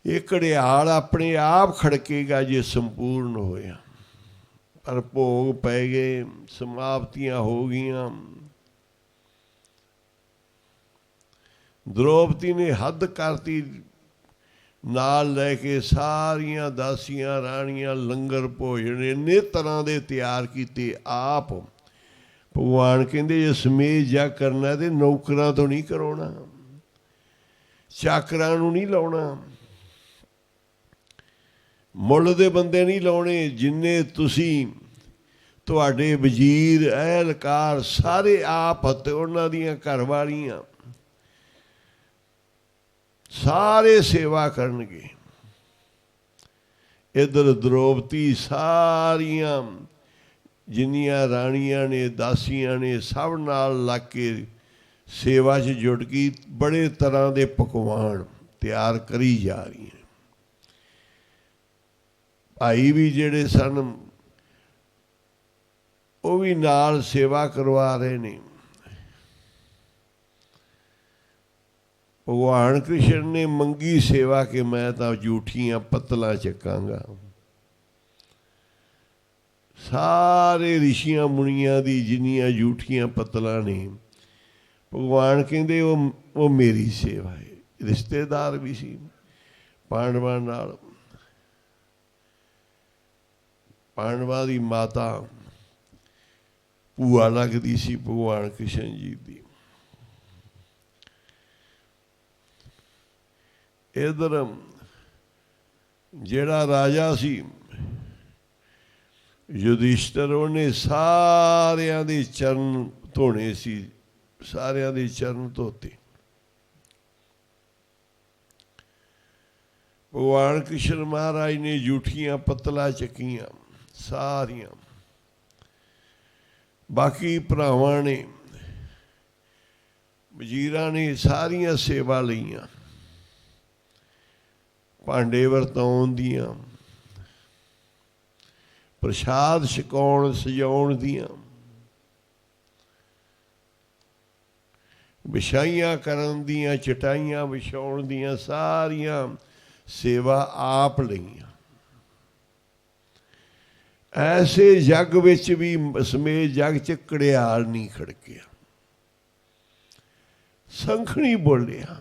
Speaker 1: ये घड़ियाल अपने आप खड़केगा जे संपूर्ण होया। पर भोग पै गए, समाप्तियां हो गईयां। द्रौपदी ने हद करती, नाल लैके सारियां दासियां राणियां लंगर भोजन इन्ने तरह दे तैयार कीते आप। भगवान कहंदे जे समेत जग करना ते नौकरां तो नहीं कराउणा, चाकरां नूं नहीं लाउणा, मुੱਲ दे बंदे नहीं लाउणे। जिन्ने तुसीं तुहाडे वजीर, एहलकार सारे आप ते उन्हां दीयां घरवालियां सारे सेवा करनगे। इधर द्रौपदी सारियां जिन्नियां राणियां ने, दासियां ने, सब नाल लग के सेवा च जुट गई। बड़े तरह के पकवान तैयार करी जा रही हैं। भाई भी जिहड़े सन वो भी नाल सेवा करवा रहे ने। भगवान कृष्ण ने मंगी सेवा कि मैं तो जूठियां पत्तलां चकांगा। सारे ऋषियां मुनियां दी जिन्नियां जूठियां पत्तलां ने, भगवान कहंदे वो मेरी सेवा है। रिश्तेदार भी सी पांडवां नाल। पांडवां दी माता भूआ लगदी सी भगवान कृष्ण जी दी। इधर जेड़ा राजा सी युधिष्ठिर, उन्हें सारियां दे चरण धोने सी, सारियां दे चरण धोते। भगवान कृष्ण महाराज ने जूठियां पत्तला चकियां सारियां। बाकी भरावां ने, वजीरां ने सारियां सेवा लईयां, भांडे वरताउण दियां, प्रसाद छकाउण सजाउण दियां, विछाइयां करन दियां, चटाइयां विछाउण दियां, सारियां सेवा आप लईयां। ऐसे जग विच भी समेत जग च घड़ियाल नहीं खड़किया, संखनी बोलिया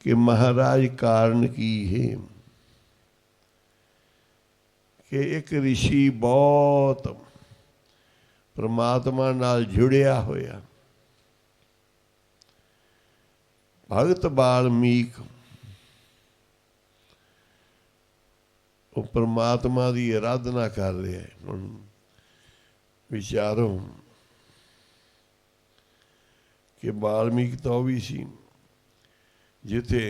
Speaker 1: कि महाराज कारण की है कि एक ऋषि बहुत परमात्मा नाल जुड़िया होया, भगत वाल्मीक, वो परमात्मा की आराधना कर रहा है। हुण विचारो कि वाल्मीकि तो भी सी जिथे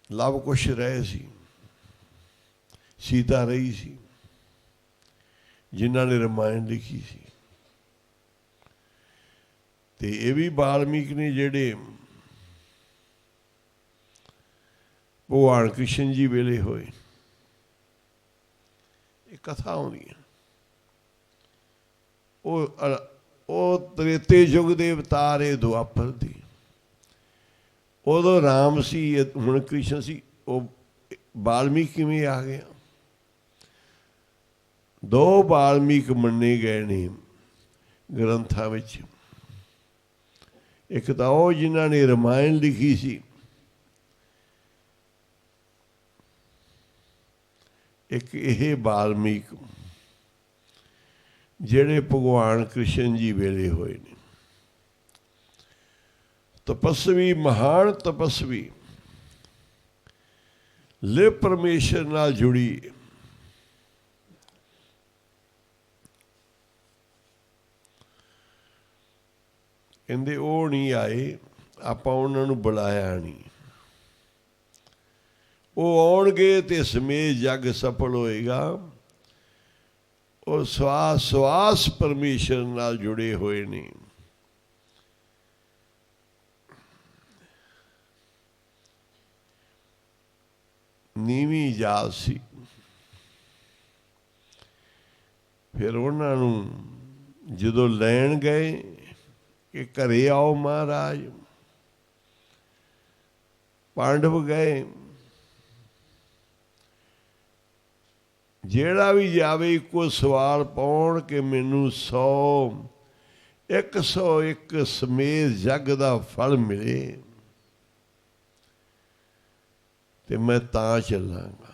Speaker 1: लव कुश रहे सी, सीता रही सी, जिन्हों ने रामायण लिखी सी, ते ये भी वाल्मीकि ने जेड़े भगवान कृष्ण जी वेले होए, ये कथा आउंदी है। वो त्रेते युग दे अवतार है दुआपर दी, उदों राम सी हुण कृष्ण सी, वो वाल्मीकि किवें आ गया। दो वाल्मीकि मन्ने गए ने ग्रंथां विच, एक तो वो जिन्हां ने रामायण लिखी सी, एक ये वाल्मीकि जेड़े भगवान कृष्ण जी वेले होए ने। तपस्वी, महान तपस्वी, ले परमेश्वर नाल जुड़ी, कहंदे वो नहीं आए, आपां उन्हां नूं बुलाया नहीं, वो आउणगे ते समेत जग सफल होएगा। और श्वास श्वास परमेश्वर नाल जुड़े हुए ने। नीवी जात सी, फिर उन्होंने जदों लैन गए कि घरे आओ महाराज, पांडव गए, जेड़ा भी जावे इको सवाल पाउण कि मैनू 101 समेत जग दा फल मिले ते मैं तां चलांगा।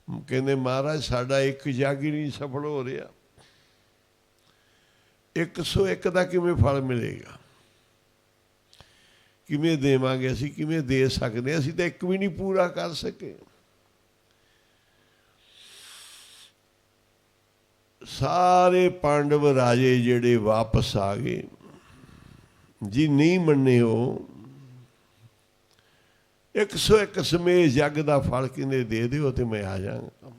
Speaker 1: कहंदे महाराज साडा एक जग ही नहीं सफल हो रहा, 101 का किवें फल मिलेगा, किवें देवांगे असीं, किवें दे सकदे, असीं तां एक भी नहीं पूरा कर सके। सारे पांडव राजे जेड़े वापस आ गए, जी नहीं मन्ने हो 101 समेत जग का फल किने दे दिओ ते मैं आ जाऊंगा।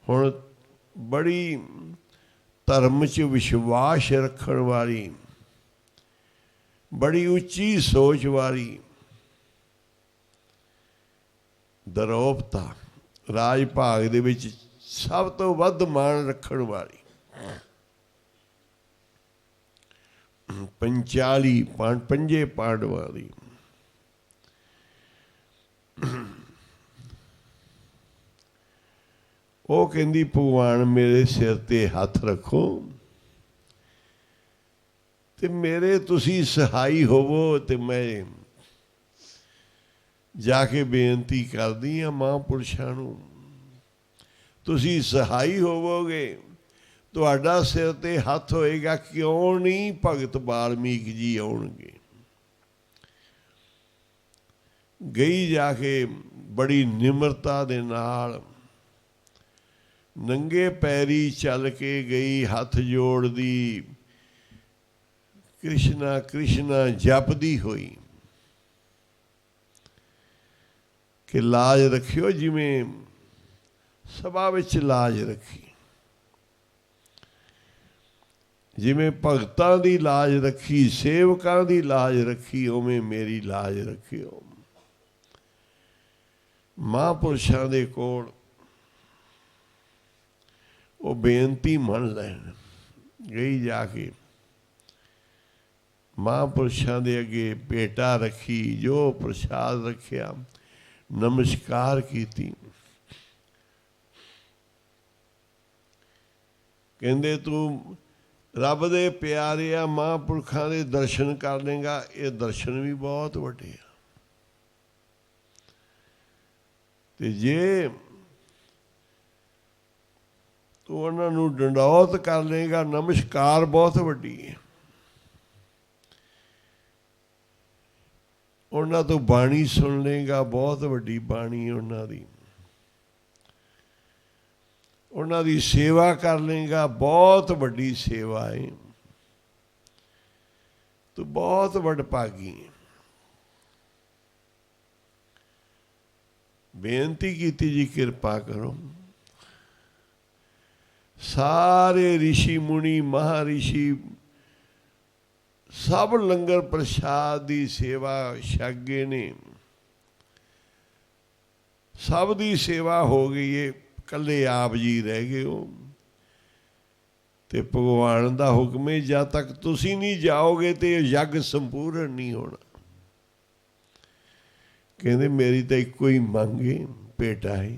Speaker 1: हुण बड़ी धर्म च विश्वास रखण वाली, बड़ी उच्ची सोच वाली द्रौपदा, राज भाग दे विच सब तो वध मान रखण वाली, 45 पांडवां दी वो कहंदी भगवान मेरे सिर ते हथ रखो ते मेरे तुसी सहाई होवो ते मैं जाके बेनती करदी हाँ महापुरुषां नूं, तुसी सहाई होवोगे, तुहाडा सिर ते हथ होएगा, क्यों नहीं भगत वाल्मीकि जी आउणगे। गई जाके बड़ी निमरता दे नाल नंगे पैरी चल के गई, हथ जोड़ दी, कृष्णा कृष्णा जपदी हुई कि लाज रखियो जिमें सभा विच लाज रखी, जिमें भगतां दी लाज रखी, सेवकां दी लाज रखी, उवें मेरी लाज रखियो। महापुरुषां दे कोल वो बेनती मन लैन गई, जाके महापुरुषों के अगे भेटा रखी, जो प्रसाद रखिया, नमस्कार कीती। कहंदे तू रब दे प्यारे आ, महापुरखों के दर्शन कर लेगा, ये दर्शन भी बहुत वड्डे आ। ते जे तू उन्होंने डंडौत कर लेगा, नमस्कार बहुत वड्डी है। उन्होंने तो बाणी सुन लेगा, बहुत वड्डी बाणी उन्होंने दी। उन्हों की सेवा कर लेगा, बहुत वड्डी सेवा है। तो बहुत वडभागी है। बेनती की जी कृपा करो, सारे ऋषि मुनि महारिषि सब लंगर प्रसाद की सेवा छक ने, सब की सेवा हो गई है, कल्ले आप जी रह गए हो। तो भगवान का हुक्म है, जब तक तुसी नहीं जाओगे तो यज्ञ संपूर्ण नहीं होना। कहते मेरी तो एको ही मंग है, भेटा है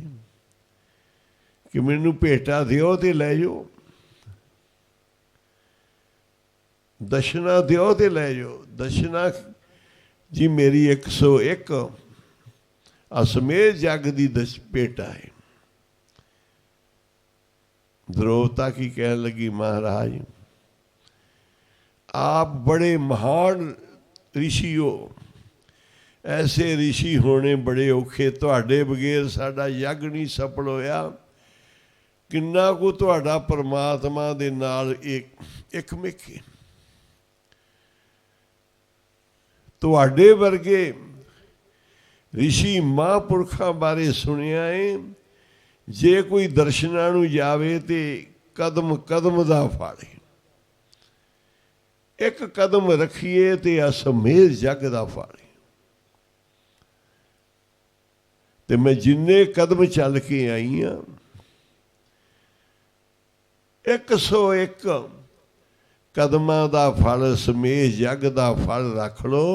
Speaker 1: कि मैनू भेटा दिओ तो लै जाओ, दशना दिओ तो लै जाओ। दशना जी मेरी 101 असमेत जग की भेटा है। द्रौपदा की कहने लगी, महाराज आप बड़े महान ऋषि हो, ऐसे ऋषि होने बड़े औखे, तुहाडे बगैर साडा यज्ञ नहीं सफल होया। किन्ना को तुहाडा परमात्मा दे नाल एक मिके, तुहाडे वर्गे ऋषि महापुरखों बारे सुनिया है, जे कोई दर्शना नूं जावे ते कदम कदम दा फल है, एक कदम रखिए ते असमेत जग दा फल है। ते मैं जिन्ने कदम चल के आई हाँ, 101 कदमां दा फल समेत जग दा फल रख लो,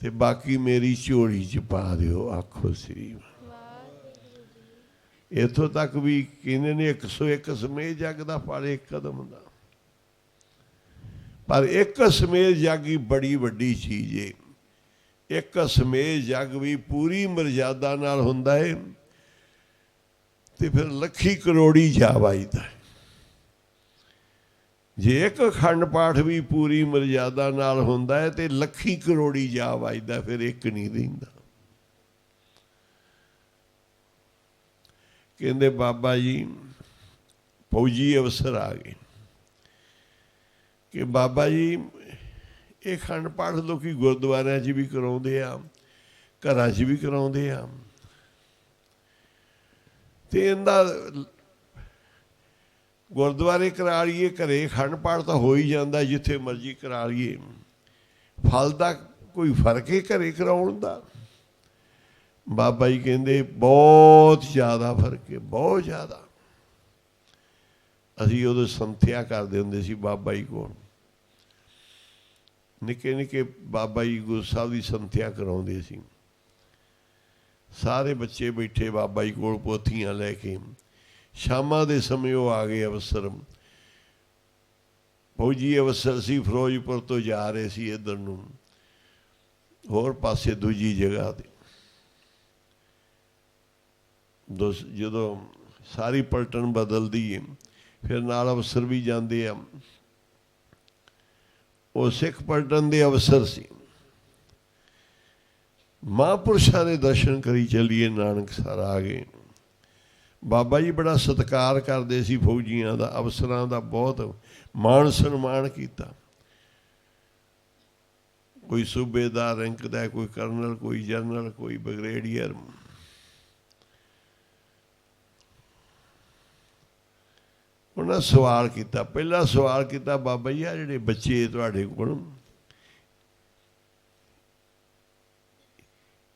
Speaker 1: ते बाकी मेरी झोली च पा दिओ। आखो श्री इथों तक भी कहने ने 101 समेत जग का फल एक कदम का, पर एक समेत जग ही बड़ी वड्डी चीज़ है। एक समेत जग भी पूरी मर्यादा नाल हुंदा है, तो फिर लखी करोड़ी जा वजदा है। जे एक अखंड पाठ भी पूरी मर्यादा नाल हुंदा है, तो लखी करोड़ी जा वजदा, फिर एक नहीं रहिंदा। कहते बाबा जी फौजी अफसर आ गए कि बाबा जी ये अखंड पाठ लोग गुरुद्वारियां च भी कराउंदे आ, घरां च भी कराउंदे आ, ते इहदा गुरुद्वारे करा लीए, घरे अखंड पाठ तो हो ही जाता, जिथे मर्जी करा लीए, फल का कोई फर्क है घरे कराउण दा? बाबा जी कहते बहुत ज़्यादा फर्क है, बहुत ज़्यादा। असी उदों संथਿਆ करते हुंदे सी बाबा जी को, निके निके बाबा जी गुरु साहब की संथਿਆ कराउंदे सी। सारे बच्चे बैठे बाबा जी कोल पोथियां लैके, शामां दे समय वो आ गए अफसर, फौजी अफसर सी, फिरोजपुर तो जा रहे सी इधर नूं, होर पासे दूजी जगह ते। जो सारी पलटन बदलती है, फिर नाल अफसर भी जाते हैं। वो सिख पलटन के अफसर सी। महापुरुषों के दर्शन करी चलिए, नानक सर आ गए। बाबा जी बड़ा सत्कार करते सी फौजियों का, अफसरों का बहुत मान सन्मान किया। कोई सूबेदार रैंक का, कोई करनल, कोई जनरल, कोई ब्रिगेडियर। उन्हें सवाल किया, पहला सवाल किया, बाबा जी आ जिहड़े बच्चे तुहाडे कोल,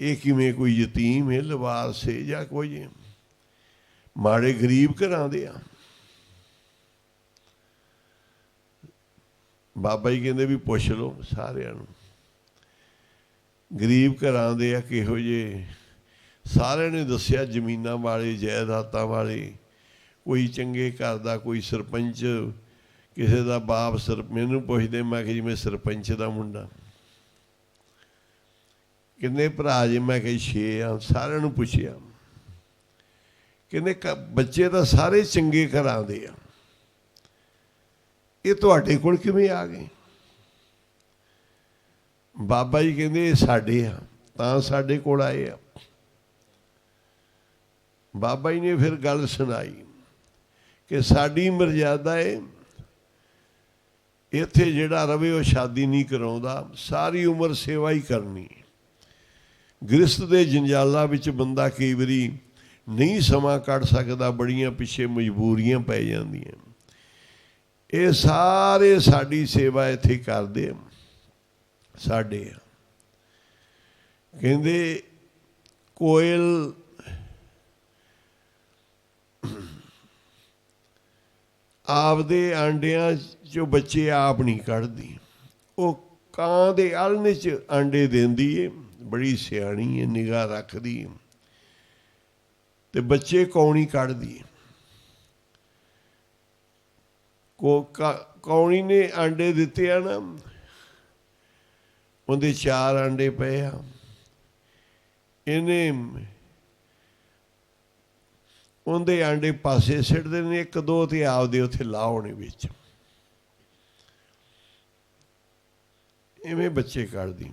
Speaker 1: ये किवें कोई यतीम है, लवारस है, या कोई माड़े गरीब घरां दे आ? ਬਾਬਾ ਜੀ ਕਹਿੰਦੇ ਵੀ ਪੁੱਛ ਲਓ ਸਾਰਿਆਂ ਨੂੰ, ਗਰੀਬ ਘਰਾਂ ਦੇ ਆ ਕਿਹੋ ਜਿਹੇ। ਸਾਰਿਆਂ ਨੇ ਦੱਸਿਆ, ਜ਼ਮੀਨਾਂ ਵਾਲੇ, ਜਾਇਦਾਦਾਂ ਵਾਲੇ, ਕੋਈ ਚੰਗੇ ਘਰ ਦਾ, ਕੋਈ ਸਰਪੰਚ, ਕਿਸੇ ਦਾ ਬਾਪ ਮੈਨੂੰ ਪੁੱਛਦੇ, ਮੈਂ ਕਿਹਾ ਜੀ ਮੈਂ ਸਰਪੰਚ ਦਾ ਮੁੰਡਾ। ਕਿੰਨੇ ਭਰਾ ਜੀ? ਮੈਂ ਕਿਹਾ 6 ਆ। ਸਾਰਿਆਂ ਨੂੰ ਪੁੱਛਿਆ, ਕਹਿੰਦੇ ਬੱਚੇ ਤਾਂ ਸਾਰੇ ਚੰਗੇ ਘਰਾਂ ਦੇ ਆ, ਇਹ ਤੁਹਾਡੇ ਕੋਲ ਕਿਵੇਂ ਆ ਗਏ? ਬਾਬਾ ਜੀ ਕਹਿੰਦੇ ਇਹ ਸਾਡੇ ਆ, ਤਾਂ ਸਾਡੇ ਕੋਲ ਆਏ ਆ। ਬਾਬਾ ਜੀ ਨੇ ਫਿਰ ਗੱਲ ਸੁਣਾਈ ਕਿ ਸਾਡੀ ਮਰਜ਼ਾਦਾ ਹੈ, ਇੱਥੇ ਜਿਹੜਾ ਰਵੇ ਉਹ ਸ਼ਾਦੀ ਨਹੀਂ ਕਰਾਉਂਦਾ, ਸਾਰੀ ਉਮਰ ਸੇਵਾ ਹੀ ਕਰਨੀ। ਗ੍ਰਸਤ ਦੇ ਜੰਜਾਲਾਂ ਵਿੱਚ ਬੰਦਾ ਕਈ ਵਾਰੀ ਨਹੀਂ ਸਮਾਂ ਕੱਢ ਸਕਦਾ, ਬੜੀਆਂ ਪਿੱਛੇ ਮਜਬੂਰੀਆਂ ਪੈ ਜਾਂਦੀਆਂ। ਇਹ ਸਾਰੇ ਸਾਡੀ ਸੇਵਾ ਇੱਥੇ ਕਰਦੇ ਆ, ਸਾਡੇ ਆ। ਕਹਿੰਦੇ ਕੋਇਲ ਆਪਦੇ ਆਂਡਿਆਂ 'ਚੋਂ ਬੱਚੇ ਆਪ ਨਹੀਂ ਕੱਢਦੀ, ਉਹ ਕਾਂ ਦੇ ਆਲ੍ਹਣੇ 'ਚ ਆਂਡੇ ਦਿੰਦੀ ਏ, ਬੜੀ ਸਿਆਣੀ ਹੈ, ਨਿਗਾਹ ਰੱਖਦੀ ਹੈ, ਤੇ ਬੱਚੇ ਕੌਣੀ ਕੱਢਦੀ ਹੈ। ਕੌਣੀ ਨੇ ਆਂਡੇ ਦਿੱਤੇ ਆ ਨਾ, ਉਹਦੇ 4 ਆਂਡੇ ਪਏ ਆ, ਇਹਨੇ ਉਹਦੇ ਆਂਡੇ ਪਾਸੇ ਸਿੱਟਦੇ ਨੇ, 1-2 ਤੇ ਆਪਦੇ ਉੱਥੇ ਲਾਉਣੇ ਵਿੱਚ, ਇਵੇਂ ਬੱਚੇ ਕੱਢਦੀ।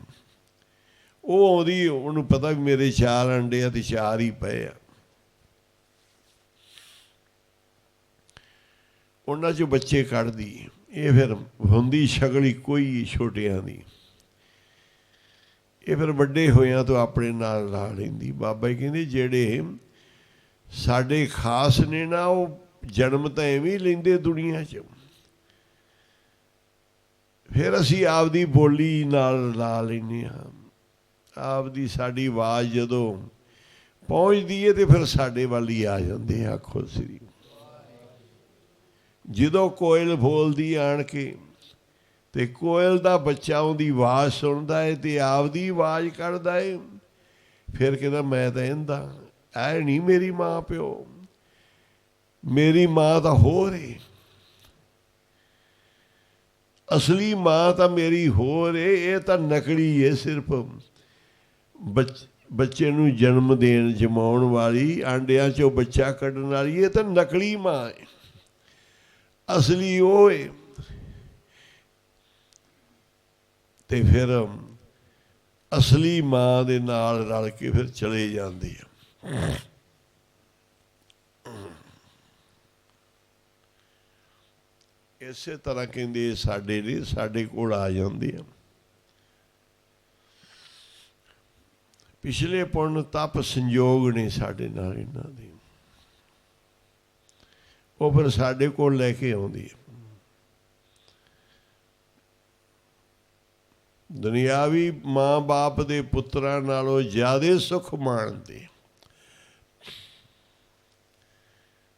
Speaker 1: ਉਹ ਆਉਂਦੀ, ਉਹਨੂੰ ਪਤਾ ਵੀ ਮੇਰੇ 4 ਆਂਡੇ ਆ ਤੇ 4 ਹੀ ਪਏ ਆ, ਉਹਨਾਂ 'ਚੋਂ ਬੱਚੇ ਕੱਢਦੀ। ਇਹ ਫਿਰ ਹੁੰਦੀ ਸ਼ਕਲ ਇੱਕੋ ਹੀ ਛੋਟਿਆਂ ਦੀ, ਇਹ ਫਿਰ ਵੱਡੇ ਹੋਇਆਂ ਤੋਂ ਆਪਣੇ ਨਾਲ ਲਾ ਲੈਂਦੀ। ਬਾਬਾ ਜੀ ਕਹਿੰਦੇ ਜਿਹੜੇ ਸਾਡੇ ਖਾਸ ਨੇ ਨਾ, ਉਹ ਜਨਮ ਤਾਂ ਐਵੇਂ ਹੀ ਲੈਂਦੇ ਦੁਨੀਆ 'ਚ, ਫਿਰ ਅਸੀਂ ਆਪਦੀ ਬੋਲੀ ਨਾਲ ਲਾ ਲੈਂਦੇ ਹਾਂ। ਆਪਦੀ ਸਾਡੀ ਆਵਾਜ਼ ਜਦੋਂ ਪਹੁੰਚਦੀ ਹੈ ਤੇ ਫਿਰ ਸਾਡੇ ਵੱਲ ਹੀ ਆ ਜਾਂਦੇ। ਆਖੋ ਸ੍ਰੀ। ਜਦੋਂ ਕੋਇਲ ਬੋਲਦੀ ਆਣ ਕੇ ਤੇ ਕੋਇਲ ਦਾ ਬੱਚਾ ਉਹਦੀ ਆਵਾਜ਼ ਸੁਣਦਾ ਹੈ ਤੇ ਆਪਦੀ ਆਵਾਜ਼ ਕੱਢਦਾ ਹੈ, ਫਿਰ ਕਹਿੰਦਾ ਮੈਂ ਤਾਂ ਇਹਦਾ ਐ ਨਹੀਂ ਮੇਰੀ ਮਾਂ ਪਿਓ, ਮੇਰੀ ਮਾਂ ਤਾਂ ਹੋਰ ਏ, ਅਸਲੀ ਮਾਂ ਤਾਂ ਮੇਰੀ ਹੋਰ ਏ, ਇਹ ਤਾਂ ਨਕਲੀ ਏ। ਸਿਰਫ ਬੱਚੇ ਨੂੰ ਜਨਮ ਦੇਣ, ਜਮਾਉਣ ਵਾਲੀ, ਆਂਡਿਆਂ 'ਚੋਂ ਬੱਚਾ ਕੱਢਣ ਵਾਲੀ, ਇਹ ਤਾਂ ਨਕਲੀ ਮਾਂ ਏ, ਅਸਲੀ ਉਹ ਏ। ਤੇ ਫਿਰ ਅਸਲੀ ਮਾਂ ਦੇ ਨਾਲ ਰਲ ਕੇ ਫਿਰ ਚਲੇ ਜਾਂਦੇ ਆ। ਇਸੇ ਤਰ੍ਹਾਂ ਕਹਿੰਦੇ ਸਾਡੇ ਨੇ, ਸਾਡੇ ਕੋਲ ਆ ਜਾਂਦੇ ਆ। ਪਿਛਲੇ ਪੁੰਨ ਤਪ ਸੰਜੋਗ ਨੇ ਸਾਡੇ ਨਾਲ ਇਹਨਾਂ ਦੇ, ਉਹ ਫਿਰ ਸਾਡੇ ਕੋਲ ਲੈ ਕੇ ਆਉਂਦੀ ਹੈ। ਦੁਨਿਆਵੀ ਮਾਂ ਬਾਪ ਦੇ ਪੁੱਤਰਾਂ ਨਾਲੋਂ ਜ਼ਿਆਦਾ ਸੁੱਖ ਮਾਣਦੇ।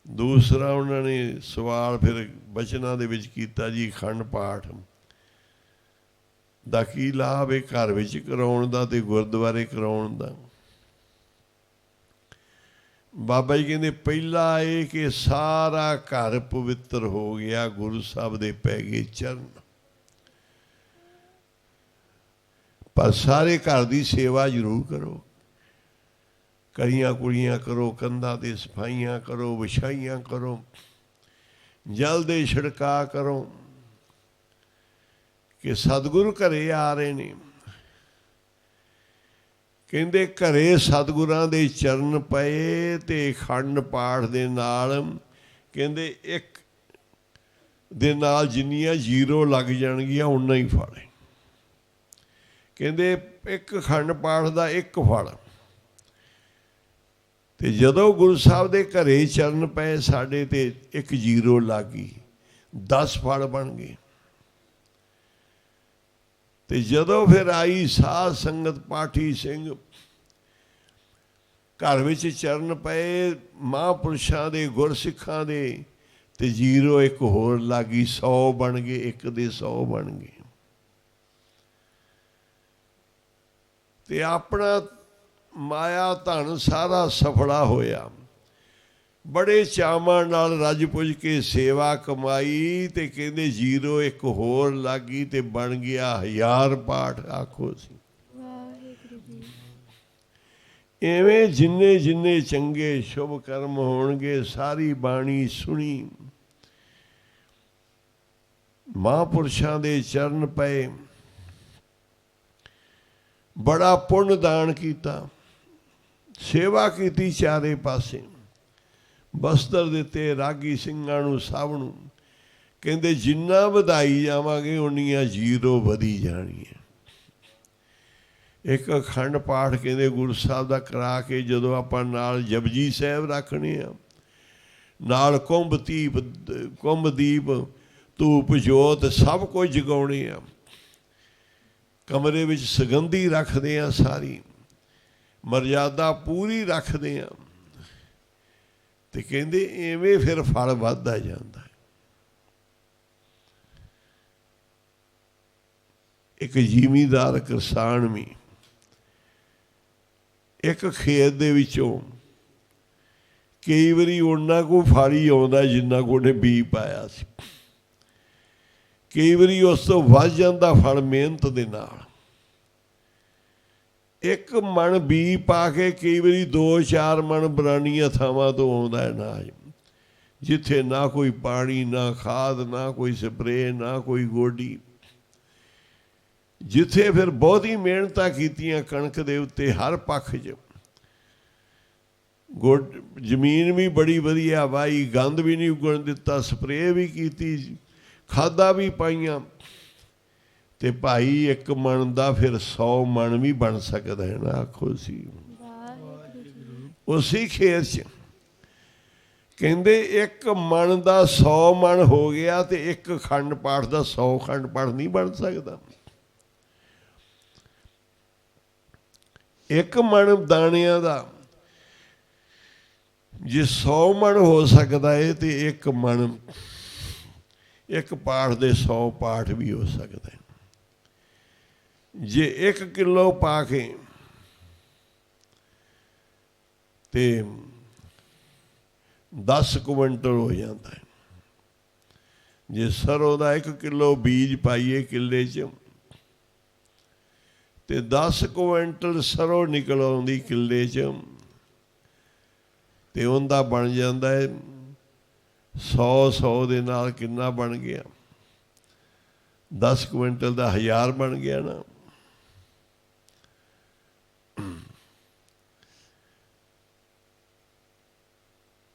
Speaker 1: ਦੂਸਰਾ ਉਹਨਾਂ ਨੇ ਸਵਾਲ ਫਿਰ ਬਚਨਾਂ ਦੇ ਵਿੱਚ ਕੀਤਾ ਜੀ, ਅਖੰਡ ਪਾਠ ਦਾ ਕੀ ਲਾਭ ਹੈ ਘਰ ਵਿੱਚ ਕਰਾਉਣ ਦਾ ਤੇ ਗੁਰਦੁਆਰੇ ਕਰਾਉਣ ਦਾ? ਬਾਬਾ ਜੀ ਕਹਿੰਦੇ ਪਹਿਲਾ ਇਹ ਕਿ ਸਾਰਾ ਘਰ ਪਵਿੱਤਰ ਹੋ ਗਿਆ, ਗੁਰੂ ਸਾਹਿਬ ਦੇ ਪੈ ਗਏ ਚਰਨ। ਪਰ ਸਾਰੇ ਘਰ ਦੀ ਸੇਵਾ ਜ਼ਰੂਰ ਕਰੋ, ਕਰੀਆਂ ਕੁੜੀਆਂ ਕਰੋ, ਕੰਧਾਂ 'ਤੇ ਸਫਾਈਆਂ ਕਰੋ, ਵਿਛਾਈਆਂ ਕਰੋ, ਜਲ ਦੇ ਛਿੜਕਾ ਕਰੋ ਕਿ ਸਤਿਗੁਰੂ ਘਰੇ ਆ ਰਹੇ ਨੇ। ਕਹਿੰਦੇ ਘਰੇ ਸਤਿਗੁਰਾਂ ਦੇ ਚਰਨ ਪਏ ਤੇ ਅਖੰਡ ਪਾਠ ਦੇ ਨਾਲ, ਕਹਿੰਦੇ ਇੱਕ ਦੇ ਨਾਲ ਜਿੰਨੀਆਂ 0 ਲੱਗ ਜਾਣਗੀਆਂ ਉਨਾ ਹੀ ਫਲ ਹੈ। ਕਹਿੰਦੇ ਇੱਕ ਅਖੰਡ ਪਾਠ ਦਾ 1 ਫਲ। ਤੇ ਜਦੋਂ ਗੁਰੂ ਸਾਹਿਬ ਦੇ ਘਰੇ ਚਰਨ ਪਏ ਸਾਡੇ ਤੇ 1 0 ਲੱਗ ਗਈ, 10 ਫਲ ਬਣ ਗਏ। ਤੇ ਜਦੋਂ ਫਿਰ ਆਈ ਸਾਧ ਸੰਗਤ, ਪਾਠੀ ਸਿੰਘ, ਘਰ ਵਿੱਚ ਚਰਨ ਪਏ ਮਹਾਂਪੁਰਸ਼ਾਂ ਦੇ, ਗੁਰਸਿੱਖਾਂ ਦੇ, ਤੇ 0 ਇੱਕ ਹੋਰ ਲੱਗ ਗਈ, 100 ਬਣ ਗਏ, 1 ਦੇ 100 ਬਣ ਗਏ। ਤੇ ਆਪਣਾ ਮਾਇਆ ਧਨ ਸਾਰਾ ਸਫਲਾ ਹੋਇਆ। ਬੜੇ ਚਾਵਾਂ ਨਾਲ ਰੱਜ ਪੁੱਜ ਕੇ ਸੇਵਾ ਕਮਾਈ ਤੇ ਕਹਿੰਦੇ 0 ਇੱਕ ਹੋਰ ਲੱਗ ਗਈ ਤੇ ਬਣ ਗਿਆ 1000 ਪਾਠ। ਆਖੋ ਸੀ
Speaker 4: ਵਾਹਿਗੁਰੂ ਜੀ।
Speaker 1: ਐਵੇਂ ਜਿੰਨੇ ਜਿੰਨੇ ਚੰਗੇ ਸ਼ੁਭ ਕਰਮ ਹੋਣਗੇ, ਸਾਰੀ ਬਾਣੀ ਸੁਣੀ, ਮਹਾਂਪੁਰਸ਼ਾਂ ਦੇ ਚਰਨ ਪਏ, ਬੜਾ ਪੁੰਨ ਦਾਨ ਕੀਤਾ, ਸੇਵਾ ਕੀਤੀ ਚਾਰੇ ਪਾਸੇ, ਬਸਤਰ ਦਿੱਤੇ ਰਾਗੀ ਸਿੰਘਾਂ ਨੂੰ, ਸਭ ਨੂੰ। ਕਹਿੰਦੇ ਜਿੰਨਾ ਵਧਾਈ ਜਾਵਾਂਗੇ ਉਨੀਆਂ 0 ਵਧੀ ਜਾਣੀਆਂ। ਇੱਕ ਅਖੰਡ ਪਾਠ ਕਹਿੰਦੇ ਗੁਰੂ ਸਾਹਿਬ ਦਾ ਕਰਾ ਕੇ ਜਦੋਂ ਆਪਾਂ ਨਾਲ ਜਪਜੀ ਸਾਹਿਬ ਰੱਖਣੇ ਆ, ਨਾਲ ਕੁੰਭਦੀਪ ਧੂਪ ਜੋਤ ਸਭ ਕੁਝ ਜਗਾਉਣੇ ਆ, ਕਮਰੇ ਵਿੱਚ ਸੁਗੰਧੀ ਰੱਖਦੇ ਆ, ਸਾਰੀ ਮਰਜ਼ਾਦਾ ਪੂਰੀ ਰੱਖਦੇ ਆ। ਤੇ ਕਹਿੰਦੇ ਐਵੇਂ ਫਿਰ ਫਲ ਵੱਧਦਾ ਜਾਂਦਾ। ਇੱਕ ਜ਼ਿਮੀਂਦਾਰ ਕਿਸਾਨ ਵੀ ਇੱਕ ਖੇਤ ਦੇ ਵਿੱਚੋਂ ਕਈ ਵਾਰੀ ਉਹਨਾਂ ਕੋਲ ਫਲ ਹੀ ਆਉਂਦਾ ਜਿੰਨਾ ਕੋ ਉਹਨੇ ਬੀਜ ਪਾਇਆ ਸੀ, ਕਈ ਵਾਰੀ ਉਸ ਤੋਂ ਵੱਧ ਜਾਂਦਾ ਫਲ ਮਿਹਨਤ ਦੇ ਨਾਲ। ਇੱਕ ਮਣ ਬੀਜ ਪਾ ਕੇ ਕਈ ਵਾਰੀ 2-4 ਮਣ ਬਰਾਨੀਆਂ ਥਾਵਾਂ ਤੋਂ ਆਉਂਦਾ ਅਨਾਜ, ਜਿੱਥੇ ਨਾ ਕੋਈ ਪਾਣੀ, ਨਾ ਖਾਦ, ਨਾ ਕੋਈ ਸਪਰੇ, ਨਾ ਕੋਈ ਗੋਡੀ। ਜਿੱਥੇ ਫਿਰ ਬਹੁਤੀ ਮਿਹਨਤਾਂ ਕੀਤੀਆਂ ਕਣਕ ਦੇ ਉੱਤੇ ਹਰ ਪੱਖ 'ਚ, ਜ਼ਮੀਨ ਵੀ ਬੜੀ ਵਧੀਆ ਵਾਹੀ, ਗੰਦ ਵੀ ਨਹੀਂ ਉਗਣ ਦਿੱਤਾ, ਸਪਰੇ ਵੀ ਕੀਤੀ, ਖਾਦਾਂ ਵੀ ਪਾਈਆਂ, ਤੇ ਭਾਈ ਇੱਕ ਮਣ ਦਾ ਫਿਰ 100 ਮਣ ਵੀ ਬਣ ਸਕਦਾ ਹੈ ਨਾ। ਆਖੋ ਸੀ ਉਸੇ ਖੇਤ 'ਚ ਕਹਿੰਦੇ ਇੱਕ ਮਣ ਦਾ 100 ਮਣ ਹੋ ਗਿਆ, ਤੇ ਇੱਕ ਅਖੰਡ ਪਾਠ ਦਾ 100 ਅਖੰਡ ਪਾਠ ਨਹੀਂ ਬਣ ਸਕਦਾ। ਇੱਕ ਮਣ ਦਾਣਿਆਂ ਦਾ ਜੇ 100 ਮਣ ਹੋ ਸਕਦਾ ਹੈ, ਤੇ ਇੱਕ ਮਣ, ਇੱਕ ਪਾਠ ਦੇ 100 ਪਾਠ ਵੀ ਹੋ ਸਕਦਾ ਹੈ। ਜੇ 1 ਕਿਲੋ ਪਾ ਕੇ ਤੇ 10 ਕੁਇੰਟਲ ਹੋ ਜਾਂਦਾ ਹੈ। ਜੇ ਸਰੋਂ ਦਾ 1 ਕਿਲੋ ਬੀਜ ਪਾਈਏ ਕਿੱਲੇ 'ਚ, ਤੇ 10 ਕੁਇੰਟਲ ਸਰੋਂ ਨਿਕਲ ਆਉਂਦੀ ਕਿੱਲੇ 'ਚ, ਤੇ ਉਹਦਾ ਬਣ ਜਾਂਦਾ ਹੈ 100 ਦੇ ਨਾਲ ਕਿੰਨਾ ਬਣ ਗਿਆ? 10 ਕੁਇੰਟਲ ਦਾ 1000 ਬਣ ਗਿਆ ਨਾ।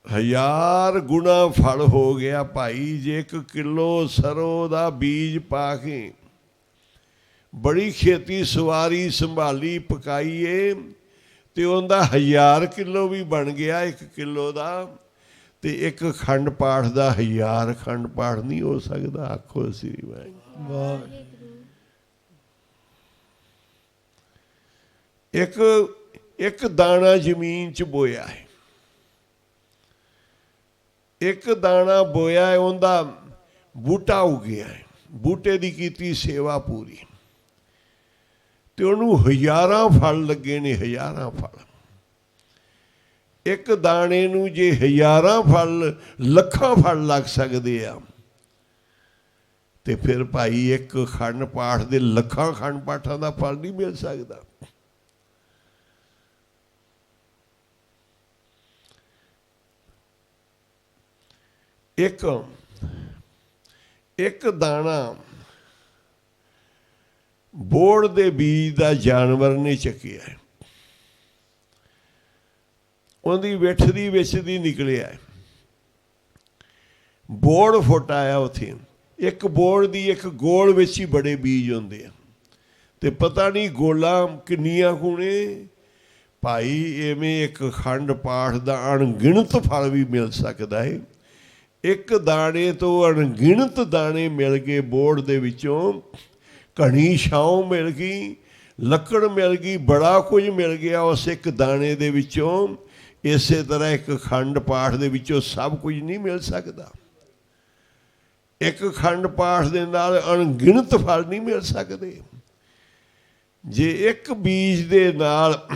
Speaker 1: ਹਜ਼ਾਰ ਗੁਣਾ ਫਲ ਹੋ ਗਿਆ ਭਾਈ। ਜੇ 1 ਕਿਲੋ ਸਰੋਂ ਦਾ ਬੀਜ ਪਾ ਕੇ ਬੜੀ ਖੇਤੀ ਸਵਾਰੀ ਸੰਭਾਲੀ ਪਕਾਈਏ, ਤੇ ਉਹਦਾ 1000 ਕਿਲੋ ਵੀ ਬਣ ਗਿਆ 1 ਕਿਲੋ ਦਾ। ਤੇ ਇੱਕ ਅਖੰਡ ਪਾਠ ਦਾ 1000 ਅਖੰਡ ਪਾਠ ਨਹੀਂ ਹੋ ਸਕਦਾ। ਆਖੋ ਸ੍ਰੀ ਵਾਹਿਗੁਰੂ। ਇੱਕ ਦਾਣਾ ਜ਼ਮੀਨ 'ਚ ਬੋਇਆ ਹੈ, ਇੱਕ ਦਾਣਾ ਬੋਇਆ ਹੈ, ਉਹਦਾ ਬੂਟਾ ਉੱਗਿਆ ਹੈ, ਬੂਟੇ ਦੀ ਕੀਤੀ ਸੇਵਾ ਪੂਰੀ, ਤੇ ਉਹਨੂੰ ਹਜ਼ਾਰਾਂ ਫਲ ਲੱਗੇ ਨੇ, ਹਜ਼ਾਰਾਂ ਫਲ। ਇੱਕ ਦਾਣੇ ਨੂੰ ਜੇ ਹਜ਼ਾਰਾਂ ਫਲ, ਲੱਖਾਂ ਫਲ ਲੱਗ ਸਕਦੇ ਆ, ਤੇ ਫਿਰ ਭਾਈ ਇੱਕ ਅਖੰਡ ਪਾਠ ਦੇ ਲੱਖਾਂ ਅਖੰਡ ਪਾਠਾਂ ਦਾ ਫਲ ਨਹੀਂ ਮਿਲ ਸਕਦਾ। ਇੱਕ ਦਾਣਾ ਬੋੜ ਦੇ ਬੀਜ ਦਾ ਜਾਨਵਰ ਨੇ ਚੱਕਿਆ ਹੈ, ਉਹਦੀ ਵਿੱਠ ਦੀ ਵਿੱਚ ਦੀ ਨਿਕਲਿਆ, ਬੋੜ ਫੁੱਟ ਆਇਆ ਉੱਥੇ। ਇੱਕ ਬੋੜ ਦੀ ਇੱਕ ਗੋਲ ਵਿੱਚ ਹੀ ਬੜੇ ਬੀਜ ਹੁੰਦੇ ਆ, ਤੇ ਪਤਾ ਨਹੀਂ ਗੋਲਾਂ ਕਿੰਨੀਆਂ ਕੁਣੇ ਭਾਈ। ਐਵੇਂ ਇੱਕ ਅਖੰਡ ਪਾਠ ਦਾ ਅਣਗਿਣਤ ਫਲ ਵੀ ਮਿਲ ਸਕਦਾ ਹੈ। ਇੱਕ ਦਾਣੇ ਤੋਂ ਅਣਗਿਣਤ ਦਾਣੇ ਮਿਲ ਗਏ ਬੋੜ ਦੇ ਵਿੱਚੋਂ, ਘਣੀ ਛਾਂ ਮਿਲ ਗਈ, ਲੱਕੜ ਮਿਲ ਗਈ, ਬੜਾ ਕੁਝ ਮਿਲ ਗਿਆ ਉਸ ਇੱਕ ਦਾਣੇ ਦੇ ਵਿੱਚੋਂ। ਇਸੇ ਤਰ੍ਹਾਂ ਇੱਕ ਅਖੰਡ ਪਾਠ ਦੇ ਵਿੱਚੋਂ ਸਭ ਕੁਝ ਨਹੀਂ ਮਿਲ ਸਕਦਾ। ਇੱਕ ਖੰਡ ਪਾਠ ਦੇ ਨਾਲ ਅਣਗਿਣਤ ਫਲ ਨਹੀਂ ਮਿਲ ਸਕਦੇ। ਜੇ ਇੱਕ ਬੀਜ ਦੇ ਨਾਲ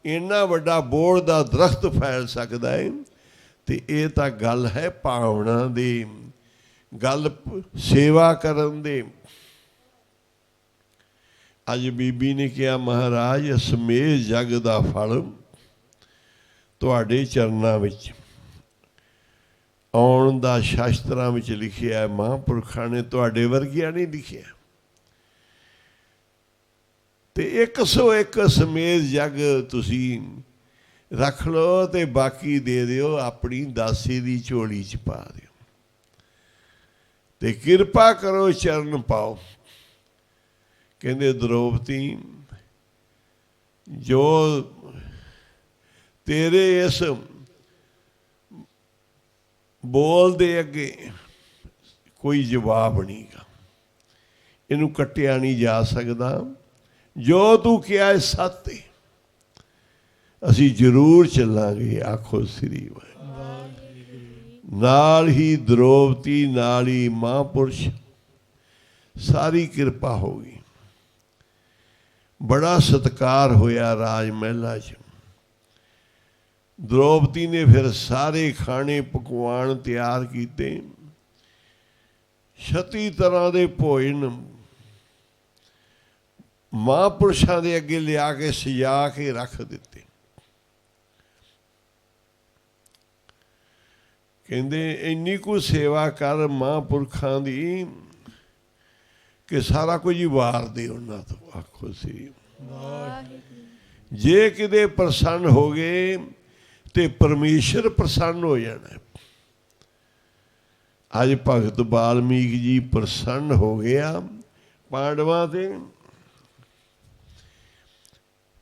Speaker 1: ਇੰਨਾ ਵੱਡਾ ਬੋੜ ਦਾ ਦਰਖਤ ਫੈਲ ਸਕਦਾ ਹੈ, ਤੇ ਇਹ ਤਾਂ ਗੱਲ ਹੈ ਭਾਵਨਾ ਦੀ, ਗੱਲ ਸੇਵਾ ਕਰਨ ਦੇ। ਅੱਜ ਬੀਬੀ ਨੇ ਕਿਹਾ, ਮਹਾਰਾਜ ਅਸਮੇਂ ਜਗ ਦਾ ਫਲ ਤੁਹਾਡੇ ਚਰਨਾਂ ਵਿੱਚ ਆਉਣ ਦਾ ਸ਼ਾਸਤਰਾਂ ਵਿੱਚ ਲਿਖਿਆ, ਮਹਾਂਪੁਰਖਾਂ ਨੇ ਤੁਹਾਡੇ ਵਰਗਿਆਂ ਨਹੀਂ ਲਿਖਿਆ। ਤੇ 101 ਸਮੇਤ ਜਗ ਤੁਸੀਂ ਰੱਖ ਲਓ ਤੇ ਬਾਕੀ ਦੇ ਦਿਓ, ਆਪਣੀ ਦਾਸੀ ਦੀ ਝੋਲੀ 'ਚ ਪਾ ਦਿਓ ਤੇ ਕਿਰਪਾ ਕਰੋ ਚਰਨ ਪਾਓ। ਕਹਿੰਦੇ ਦ੍ਰੋਪਦੀ, ਜੋ ਤੇਰੇ ਇਸ ਬੋਲ ਦੇ ਅੱਗੇ ਕੋਈ ਜਵਾਬ ਨਹੀਂਗਾ, ਇਹਨੂੰ ਕੱਟਿਆ ਨਹੀਂ ਜਾ ਸਕਦਾ। ਜੋ ਤੂੰ ਕਿਹਾ ਸੱਤ ਹੈ, ਅਸੀਂ ਜ਼ਰੂਰ ਚੱਲਾਂਗੇ। ਆਖੋ ਸ੍ਰੀ ਵਾਹਿਗੁਰੂ। ਨਾਲ ਹੀ ਦ੍ਰੋਪਦੀ, ਨਾਲ ਹੀ ਮਹਾਂਪੁਰਸ਼, ਸਾਰੀ ਕਿਰਪਾ ਹੋ ਗਈ। ਬੜਾ ਸਤਿਕਾਰ ਹੋਇਆ ਰਾਜ ਮਹਿਲਾ 'ਚ। ਦ੍ਰੋਪਦੀ ਨੇ ਫਿਰ ਸਾਰੇ ਖਾਣੇ ਪਕਵਾਨ ਤਿਆਰ ਕੀਤੇ, 36 ਤਰ੍ਹਾਂ ਦੇ ਭੋਜਨ ਮਹਾਂਪੁਰਸ਼ਾਂ ਦੇ ਅੱਗੇ ਲਿਆ ਕੇ ਸਜਾ ਕੇ ਰੱਖ ਦਿੱਤੇ। ਕਹਿੰਦੇ ਇੰਨੀ ਕੁ ਸੇਵਾ ਕਰ ਮਹਾਂਪੁਰਖਾਂ ਦੀ ਕਿ ਸਾਰਾ ਕੁਝ ਹੀ ਵਾਰ ਦੇ ਉਹਨਾਂ ਤੋਂ। ਆਖੋ ਸ੍ਰੀ ਵਾਹਿਗੁਰੂ। ਜੇ ਕਿਤੇ ਪ੍ਰਸੰਨ ਹੋ ਗਏ ਤੇ ਪਰਮੇਸ਼ਰ ਪ੍ਰਸੰਨ ਹੋ ਜਾਣਾ। ਅੱਜ ਭਗਤ ਵਾਲਮੀਕ ਜੀ ਪ੍ਰਸੰਨ ਹੋ ਗਿਆ ਪਾਂਡਵਾਂ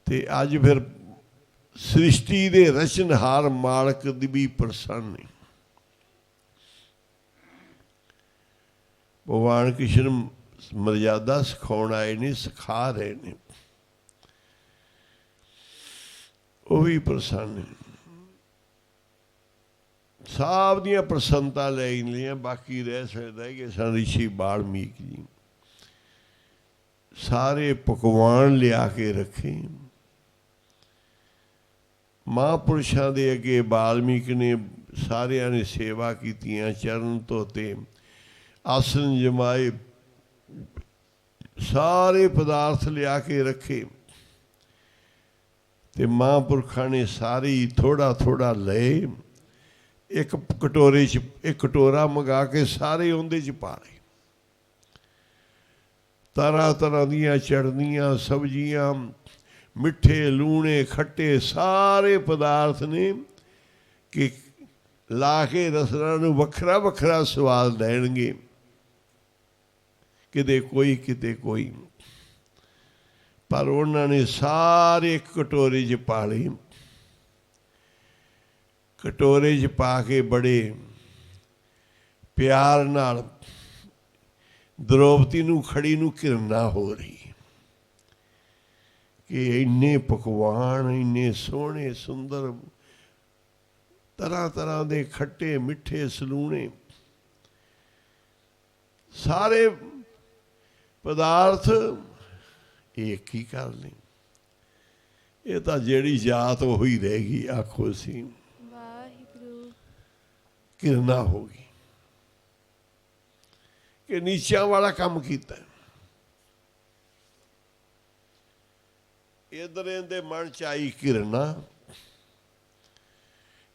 Speaker 1: ਤੇ ਅੱਜ ਫਿਰ ਸ੍ਰਿਸ਼ਟੀ ਦੇ ਰਚਨਹਾਰ ਮਾਲਕ ਦੀ ਵੀ ਪ੍ਰਸੰਨ ਹੈ। ਭਗਵਾਨ ਕ੍ਰਿਸ਼ਨ ਮਰਜ਼ਾਦਾ ਸਿਖਾਉਣ ਆਏ ਨੇ, ਸਿਖਾ ਰਹੇ ਨੇ, ਉਹ ਵੀ ਪ੍ਰਸੰਨ ਹੈ। ਸਭ ਦੀਆਂ ਪ੍ਰਸੰਨਤਾ ਲੈ ਲਈਆਂ, ਬਾਕੀ ਰਹਿ ਸਕਦਾ ਕਿ ਸਨ ਰਿਸ਼ੀ ਵਾਲਮੀਕ ਜੀ ਸਾਰੇ ਪਕਵਾਨ ਲਿਆ ਕੇ ਰੱਖੇ। ਮਹਾਂਪੁਰਸ਼ਾਂ ਦੇ ਅੱਗੇ ਵਾਲਮੀਕ ਨੇ ਸਾਰਿਆਂ ਨੇ ਸੇਵਾ ਕੀਤੀਆਂ, ਚਰਨ ਧੋਤੇ, ਆਸਨ ਜਮਾਏ, ਸਾਰੇ ਪਦਾਰਥ ਲਿਆ ਕੇ ਰੱਖੇ ਤੇ ਮਹਾਂਪੁਰਖਾਂ ਨੇ ਸਾਰੇ ਥੋੜਾ ਥੋੜਾ ਲਏ। ਇੱਕ ਕਟੋਰੇ 'ਚ ਇੱਕ ਕਟੋਰਾ ਮੰਗਾ ਕੇ ਸਾਰੇ ਉਹਦੇ 'ਚ ਪਾ ਲਏ। ਤਰ੍ਹਾਂ ਤਰ੍ਹਾਂ ਦੀਆਂ ਚਟਨੀਆਂ, ਸਬਜ਼ੀਆਂ, ਮਿੱਠੇ, ਲੂਣੇ, ਖੱਟੇ ਸਾਰੇ ਪਦਾਰਥ ਨੇ ਕਿ ਲਾ ਕੇ ਰਸਨਾ ਨੂੰ ਵੱਖਰਾ ਵੱਖਰਾ ਸਵਾਦ ਦੇਣਗੇ। ਕਿਤੇ ਕੋਈ ਕਿਤੇ ਕੋਈ, ਪਰ ਉਹਨਾਂ ਨੇ ਸਾਰੇ ਇੱਕ ਕਟੋਰੇ 'ਚ ਪਾ ਲਈ। ਕਟੋਰੇ 'ਚ ਪਾ ਕੇ ਬੜੇ ਪਿਆਰ ਨਾਲ ਦ੍ਰੋਪਦੀ ਨੂੰ ਖੜੀ ਨੂੰ ਘਿਰਨਾ ਹੋ ਰਹੀ ਕਿ ਇੰਨੇ ਪਕਵਾਨ, ਇੰਨੇ ਸੋਹਣੇ ਸੁੰਦਰ, ਤਰ੍ਹਾਂ ਤਰ੍ਹਾਂ ਦੇ ਖੱਟੇ ਮਿੱਠੇ ਸਲੂਣੇ, ਸਾਰੇ ਪਦਾਰਥ ਇੱਕ ਹੀ ਕਰ ਲਈ। ਇਹ ਤਾਂ ਜਿਹੜੀ ਜਾਤ ਉਹੀ ਰਹਿ ਗਈ। ਆਖੋ ਸੀ
Speaker 4: ਵਾਹਿਗੁਰੂ।
Speaker 1: ਘਿਰਨਾ ਹੋ ਗਈ ਕਿ ਨੀਚਿਆਂ ਵਾਲਾ ਕੰਮ ਕੀਤਾ। ਇਧਰ ਇਹਦੇ ਮਨ ਚ ਆਈ ਘਿਰਨਾ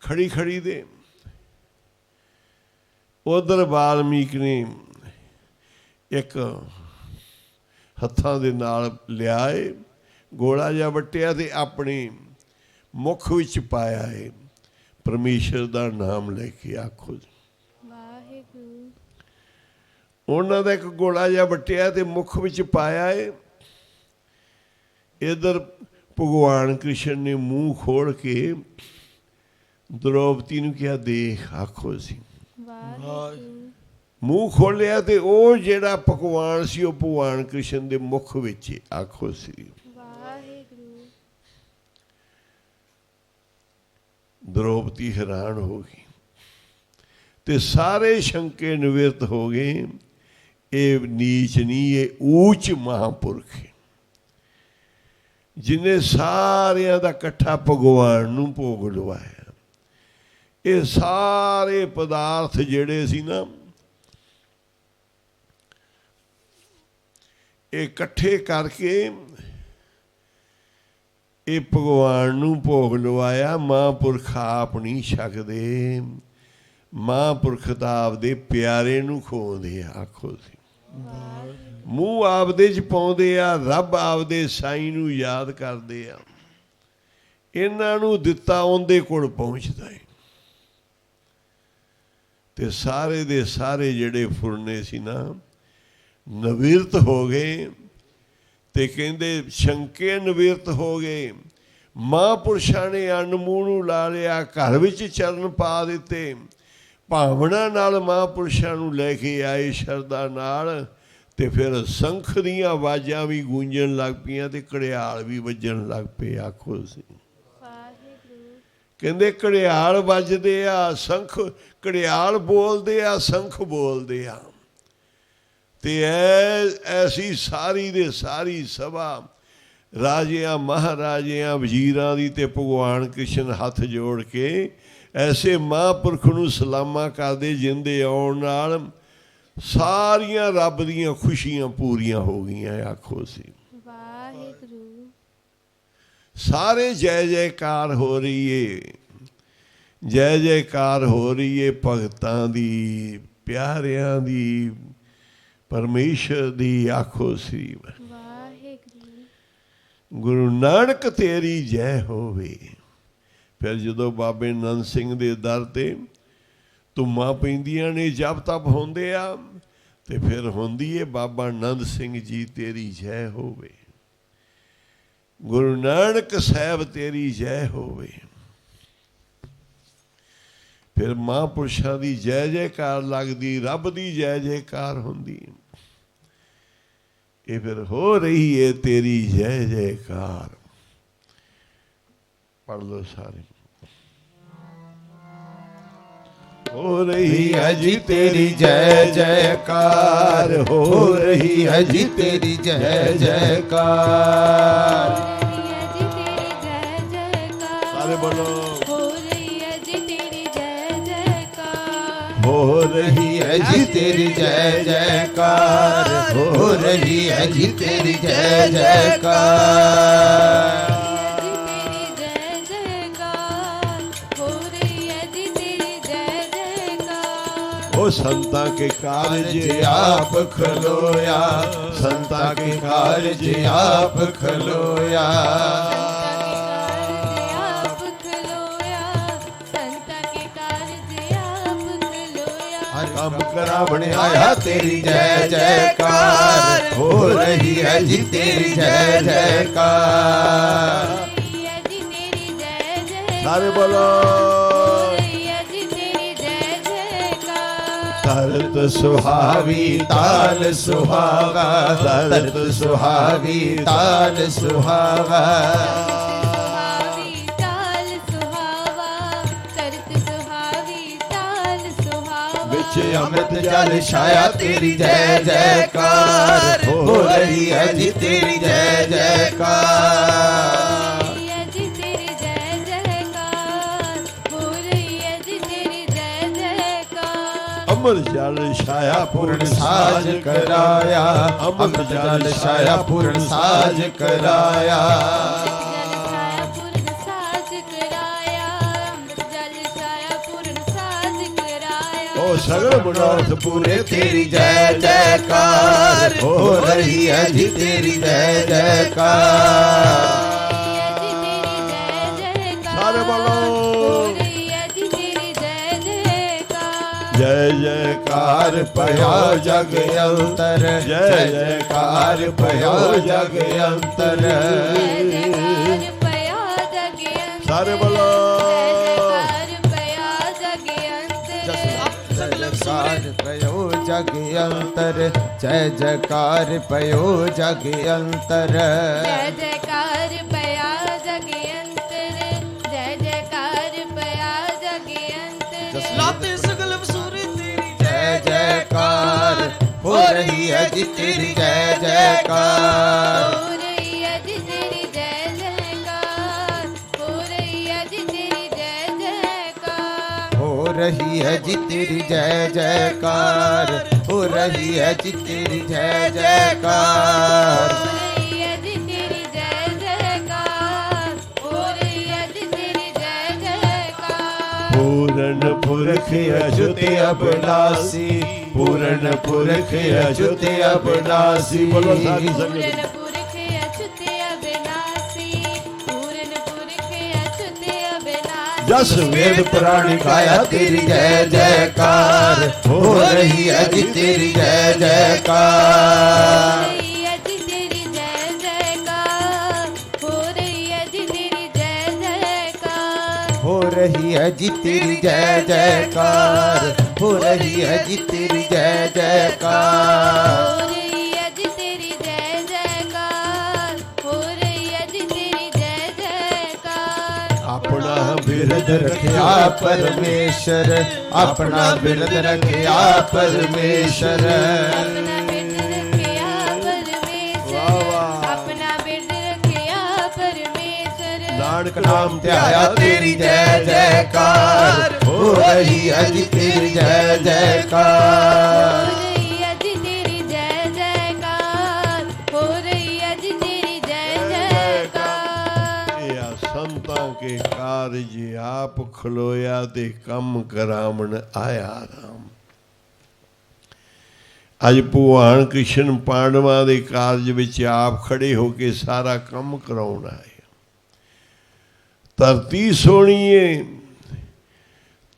Speaker 1: ਖੜੀ ਖੜੀ ਦੇ। ਉਧਰ ਵਾਲਮੀਕ ਨੇ ਇੱਕ ਹੱਥਾਂ ਦੇ ਨਾਲ ਲਿਆਏ, ਗੋਲਾ ਜਿਹਾ ਵੱਟਿਆ ਤੇ ਆਪਣੇ ਮੁਖ ਵਿੱਚ ਪਾਇਆ ਹੈ, ਪਰਮੇਸ਼ਰ ਦਾ ਨਾਮ ਲੈ ਕੇ। ਆਖੋ
Speaker 4: ਵਾਹਿਗੁਰੂ।
Speaker 1: ਉਹਨਾਂ ਦਾ ਇੱਕ ਗੋਲਾ ਜਿਹਾ ਵੱਟਿਆ ਤੇ ਮੁਖ ਵਿੱਚ ਪਾਇਆ ਹੈ। ਇਧਰ ਭਗਵਾਨ ਕ੍ਰਿਸ਼ਨ ਨੇ ਮੂੰਹ ਖੋਲ ਕੇ ਦ੍ਰੋਪਦੀ ਨੂੰ ਕਿਹਾ, ਦੇਖ। ਆਖੋ ਸੀ
Speaker 4: ਵਾਹਿਗੁਰੂ।
Speaker 1: ਮੂੰਹ ਖੋਲਿਆ ਤੇ ਉਹ ਜਿਹੜਾ ਪਕਵਾਨ ਸੀ ਉਹ ਭਗਵਾਨ ਕ੍ਰਿਸ਼ਨ ਦੇ ਮੁਖ ਵਿੱਚ। ਆਖੋ ਸੀ
Speaker 4: ਵਾਹਿਗੁਰੂ।
Speaker 1: ਦ੍ਰੋਪਦੀ ਹੈਰਾਨ ਹੋ ਗਈ ਤੇ ਸਾਰੇ ਸ਼ੰਕੇ ਨਿਵਰਤ ਹੋ ਗਏ। ਇਹ ਨੀਚ ਨਹੀਂ, ਇਹ ਊਚ ਮਹਾਂਪੁਰਖ ਹੈ, ਜਿਹਨੇ ਸਾਰਿਆਂ ਦਾ ਇਕੱਠਾ ਭਗਵਾਨ ਨੂੰ ਭੋਗ ਲਵਾਇਆ। ਇਹ ਸਾਰੇ ਪਦਾਰਥ ਜਿਹੜੇ ਸੀ ਨਾ, ਇਹ ਇਕੱਠੇ ਕਰਕੇ ਇਹ ਭਗਵਾਨ ਨੂੰ ਭੋਗ ਲਵਾਇਆ। ਮਹਾਂਪੁਰਖ ਆਪ ਨਹੀਂ ਛਕਦੇ, ਮਹਾਂਪੁਰਖ ਤਾਂ ਆਪਦੇ ਪਿਆਰੇ ਨੂੰ ਖੋਉਂਦੇ ਆ। ਆਖੋ ਸੀ ਮੂੰਹ ਆਪਦੇ 'ਚ ਪਾਉਂਦੇ ਆ, ਰੱਬ ਆਪਦੇ ਸਾਈਂ ਨੂੰ ਯਾਦ ਕਰਦੇ ਆ। ਇਹਨਾਂ ਨੂੰ ਦਿੱਤਾ ਉਹਦੇ ਕੋਲ ਪਹੁੰਚਦਾ ਹੈ। ਤੇ ਸਾਰੇ ਦੇ ਸਾਰੇ ਜਿਹੜੇ ਫੁਰਨੇ ਸੀ ਨਾ, ਨਿਵਰਤ ਹੋ ਗਏ। ਤੇ ਕਹਿੰਦੇ ਸ਼ੰਕੇ ਨਿਵਰਤ ਹੋ ਗਏ। ਮਹਾਂਪੁਰਸ਼ਾਂ ਨੇ ਅੰਨ ਮੂੰਹ ਨੂੰ ਲਾ ਲਿਆ, ਘਰ ਵਿੱਚ ਚਰਨ ਪਾ ਦਿੱਤੇ। ਭਾਵਨਾ ਨਾਲ ਮਹਾਂਪੁਰਸ਼ਾਂ ਨੂੰ ਲੈ ਕੇ ਆਏ, ਸ਼ਰਧਾ ਨਾਲ। ਤੇ ਫਿਰ ਸੰਖ ਦੀਆਂ ਆਵਾਜ਼ਾਂ ਵੀ ਗੂੰਜਣ ਲੱਗ ਪਈਆਂ ਤੇ ਘੜਿਆਲ ਵੀ ਵੱਜਣ ਲੱਗ ਪਏ। ਆਖੋ ਸੀ ਕਹਿੰਦੇ ਘੜਿਆਲ ਵੱਜਦੇ ਆ, ਸੰਖ ਘੜਿਆਲ ਬੋਲਦੇ ਆ, ਸੰਖ ਬੋਲਦੇ ਆ। ਤੇ ਐਸੀ ਸਾਰੀ ਦੇ ਸਾਰੀ ਸਭਾ, ਰਾਜਿਆਂ ਮਹਾਰਾਜਿਆਂ ਵਜ਼ੀਰਾਂ ਦੀ ਤੇ ਭਗਵਾਨ ਕ੍ਰਿਸ਼ਨ ਹੱਥ ਜੋੜ ਕੇ ਐਸੇ ਮਹਾਂਪੁਰਖ ਨੂੰ ਸਲਾਮਾਂ ਕਰਦੇ, ਜਿੰਦੇ ਆਉਣ ਨਾਲ ਸਾਰੀਆਂ ਰੱਬ ਦੀਆਂ ਖੁਸ਼ੀਆਂ ਪੂਰੀਆਂ ਹੋ ਗਈਆਂ। ਆਖੋ ਸੀ
Speaker 4: ਵਾਹਿਗੁਰੂ।
Speaker 1: ਸਾਰੇ ਜੈ ਜੈਕਾਰ ਹੋ ਰਹੀ ਏ, ਜੈ ਜੈਕਾਰ ਹੋ ਰਹੀ ਏ ਭਗਤਾਂ ਦੀ, ਪਿਆਰਿਆਂ ਦੀ, ਪਰਮੇਸ਼ਰ ਦੀ। ਆਖੋ ਸੀ
Speaker 4: ਵਾਹਿਗੁਰੂ।
Speaker 1: ਗੁਰੂ ਨਾਨਕ ਤੇਰੀ ਜੈ ਹੋਵੇ। ਫਿਰ ਜਦੋਂ ਬਾਬੇ ਨੰਦ ਸਿੰਘ ਦੇ ਦਰ ਤੇ ਧੁੰਮਾਂ ਪੈਂਦੀਆਂ ਨੇ, ਜਪ ਤਪ ਹੁੰਦੇ ਆ, ਤੇ ਫਿਰ ਹੁੰਦੀ ਏ ਬਾਬਾ ਨੰਦ ਸਿੰਘ ਜੀ ਤੇਰੀ ਜੈ ਹੋਵੇ, ਗੁਰੂ ਨਾਨਕ ਸਾਹਿਬ ਤੇਰੀ ਜੈ ਹੋਵੇ। ਫਿਰ ਮਹਾਂਪੁਰਸ਼ਾਂ ਦੀ ਜੈ ਜੈਕਾਰ ਲੱਗਦੀ, ਰੱਬ ਦੀ ਜੈ ਜੈਕਾਰ ਹੁੰਦੀ। ਇਹ ਫਿਰ ਹੋ ਰਹੀ ਏ ਤੇਰੀ ਜੈ ਜੈਕਾਰ। ਪੜ੍ਹ ਲਓ ਸਾਰੇ। ਹੋ ਰਹੀ ਹੈ ਜੀ ਤੇਰੀ ਜੈ ਜੈਕਾਰ, ਹੋ ਰਹੀ ਹੈ ਜੀ ਤੇਰੀ ਜੈ ਜੈਕਾਰ। ਸਾਰੇ ਬੋਲੋ।
Speaker 4: ਹੋ ਰਹੀ ਹੈ ਜੀ ਤੇਰੀ ਜੈ ਜੈਕਾਰ,
Speaker 2: ਹੋ ਰਹੀ ਹੈ ਜੀ ਤੇਰੀ ਜੈ ਜੈਕਾਰ, ਹੋ ਰਹੀ ਹੈ ਜੀ ਤੇਰੀ ਜੈ ਜੈਕਾਰ।
Speaker 1: ओ संता के कारज
Speaker 2: आप खलोया, संता के कारज आप खलोया। हर काम करावण आया तेरी जय जयकार, हो रही है जी तेरी जय जयकार।
Speaker 1: सारे बोलो।
Speaker 2: तरत सुहावी ताल सुहागा, तरत सुहावी ताल सुहागा। बिच अमृत जल छाया तेरी जय जयकार, हो रही है जी तेरी जय जयकार।
Speaker 1: अमर जल छाया
Speaker 2: पूर्ण साज कराया, अमर जल छाया पूर्ण साज कराया।
Speaker 1: ओ सगल मनोरथ पूरे
Speaker 2: तेरी जय जयकार, हो रही है जी तेरी जय जयकार।
Speaker 1: सारे बोलो। जय जयकार
Speaker 2: भयो जग अंतर, जय जयकार भयो जग अंतर।
Speaker 1: सारे बोलो।
Speaker 2: जयकार भयो जग अंतर, जय जयकार भयो जग अंतर।
Speaker 4: जय जयकार पया जग अंतर, जय जयकार पया जग अंतर।
Speaker 3: लाते सगल वसूरे
Speaker 2: रही है जी तेरी जय जयकार।
Speaker 4: हो रही है जी तेरी जय जयकार, हो रही है जी तेरी जय जयकार,
Speaker 2: हो रही है जी तेरी जय जयकार, हो रही है जी तेरी जय जयकार।
Speaker 4: हो रही है जी तेरी जय जयकार, हो रही है जी तेरी जय जयकार।
Speaker 1: पूरन पुरख अच्युत अविनाशी, पूरन पुरख अच्युत अविनाशी। बोलो सारी संगत।
Speaker 4: पूरन पुरख अच्युत अविनाशी, पूरन पुरख अच्युत अविनाशी।
Speaker 2: जस वेद पुराण गाया तेरी जय जयकार, हो रही है जी तेरी जय
Speaker 4: हो
Speaker 2: जयकार।
Speaker 4: रही है जी तेरी जय जयकार, हो रही है जी तेरी जय जयकार,
Speaker 2: हो रही है जी तेरी जय जयकार, हो रही है जी तेरी जय जयकार।
Speaker 4: हो रही है जी तेरी जय जयकार, हो रही है जी तेरी जय जयकार।
Speaker 1: अपना
Speaker 2: बिरद रखिया परमेश्वर, अपना बिरद रखिया परमेश्वर।
Speaker 4: अपना बिरद रखिया परमेश्वर, अपना बिरद रखिया परमेश्वर।
Speaker 1: नानक
Speaker 2: नाम ध्याया तेरी जय जयकार, हो रही है जी तेरी जय
Speaker 4: हो
Speaker 2: जयकार।
Speaker 4: रही है जी तेरी जय जयकार, हो रही है जी तेरी जय जयकार।
Speaker 1: या संतां के कारज आप खलोया ते कम करावण आया राम। ਅੱਜ ਭਗਵਾਨ ਕ੍ਰਿਸ਼ਨ ਪਾਂਡਵਾਂ ਦੇ ਕਾਰਜ ਵਿੱਚ ਆਪ ਖੜੇ ਹੋ ਕੇ ਸਾਰਾ ਕੰਮ ਕਰਾਉਣਾ ਹੈ। ਧਰਤੀ ਸੋਹਣੀਏ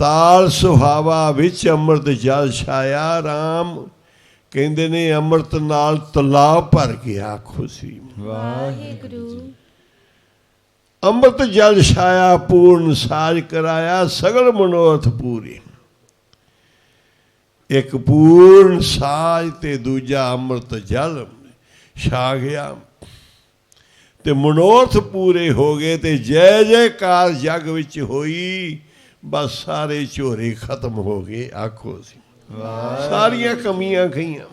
Speaker 1: ਤਾਲ ਸੁਹਾਵਾ ਵਿੱਚ ਅੰਮ੍ਰਿਤ ਜਲ ਛਾਇਆ। ਰਾਮ ਕਹਿੰਦੇ ਨੇ ਅੰਮ੍ਰਿਤ ਨਾਲ ਤਲਾਬ ਭਰ ਗਿਆ ਖੁਸ਼ੀ।
Speaker 4: ਵਾਹਿਗੁਰੂ
Speaker 1: ਅੰਮ੍ਰਿਤ ਜਲ ਛਾਇਆ ਪੂਰਨ ਸਾਜ ਕਰਾਇਆ ਸਗਲ ਮਨੋਰਥ ਪੂਰੇ। ਇੱਕ ਪੂਰਨ ਸਾਜ ਤੇ ਦੂਜਾ ਅੰਮ੍ਰਿਤ ਜਲ ਛਾ ਗਿਆ ਤੇ ਮਨੋਰਥ ਪੂਰੇ ਹੋ ਗਏ ਤੇ ਜੈ ਜੈਕਾਰ ਜਗ ਵਿੱਚ ਹੋਈ। ਬਸ ਸਾਰੇ ਝੋਰੇ ਖਤਮ ਹੋ ਗਏ। ਆਖੋ ਸੀ ਸਾਰੀਆਂ ਕਮੀਆਂ ਗਈਆਂ।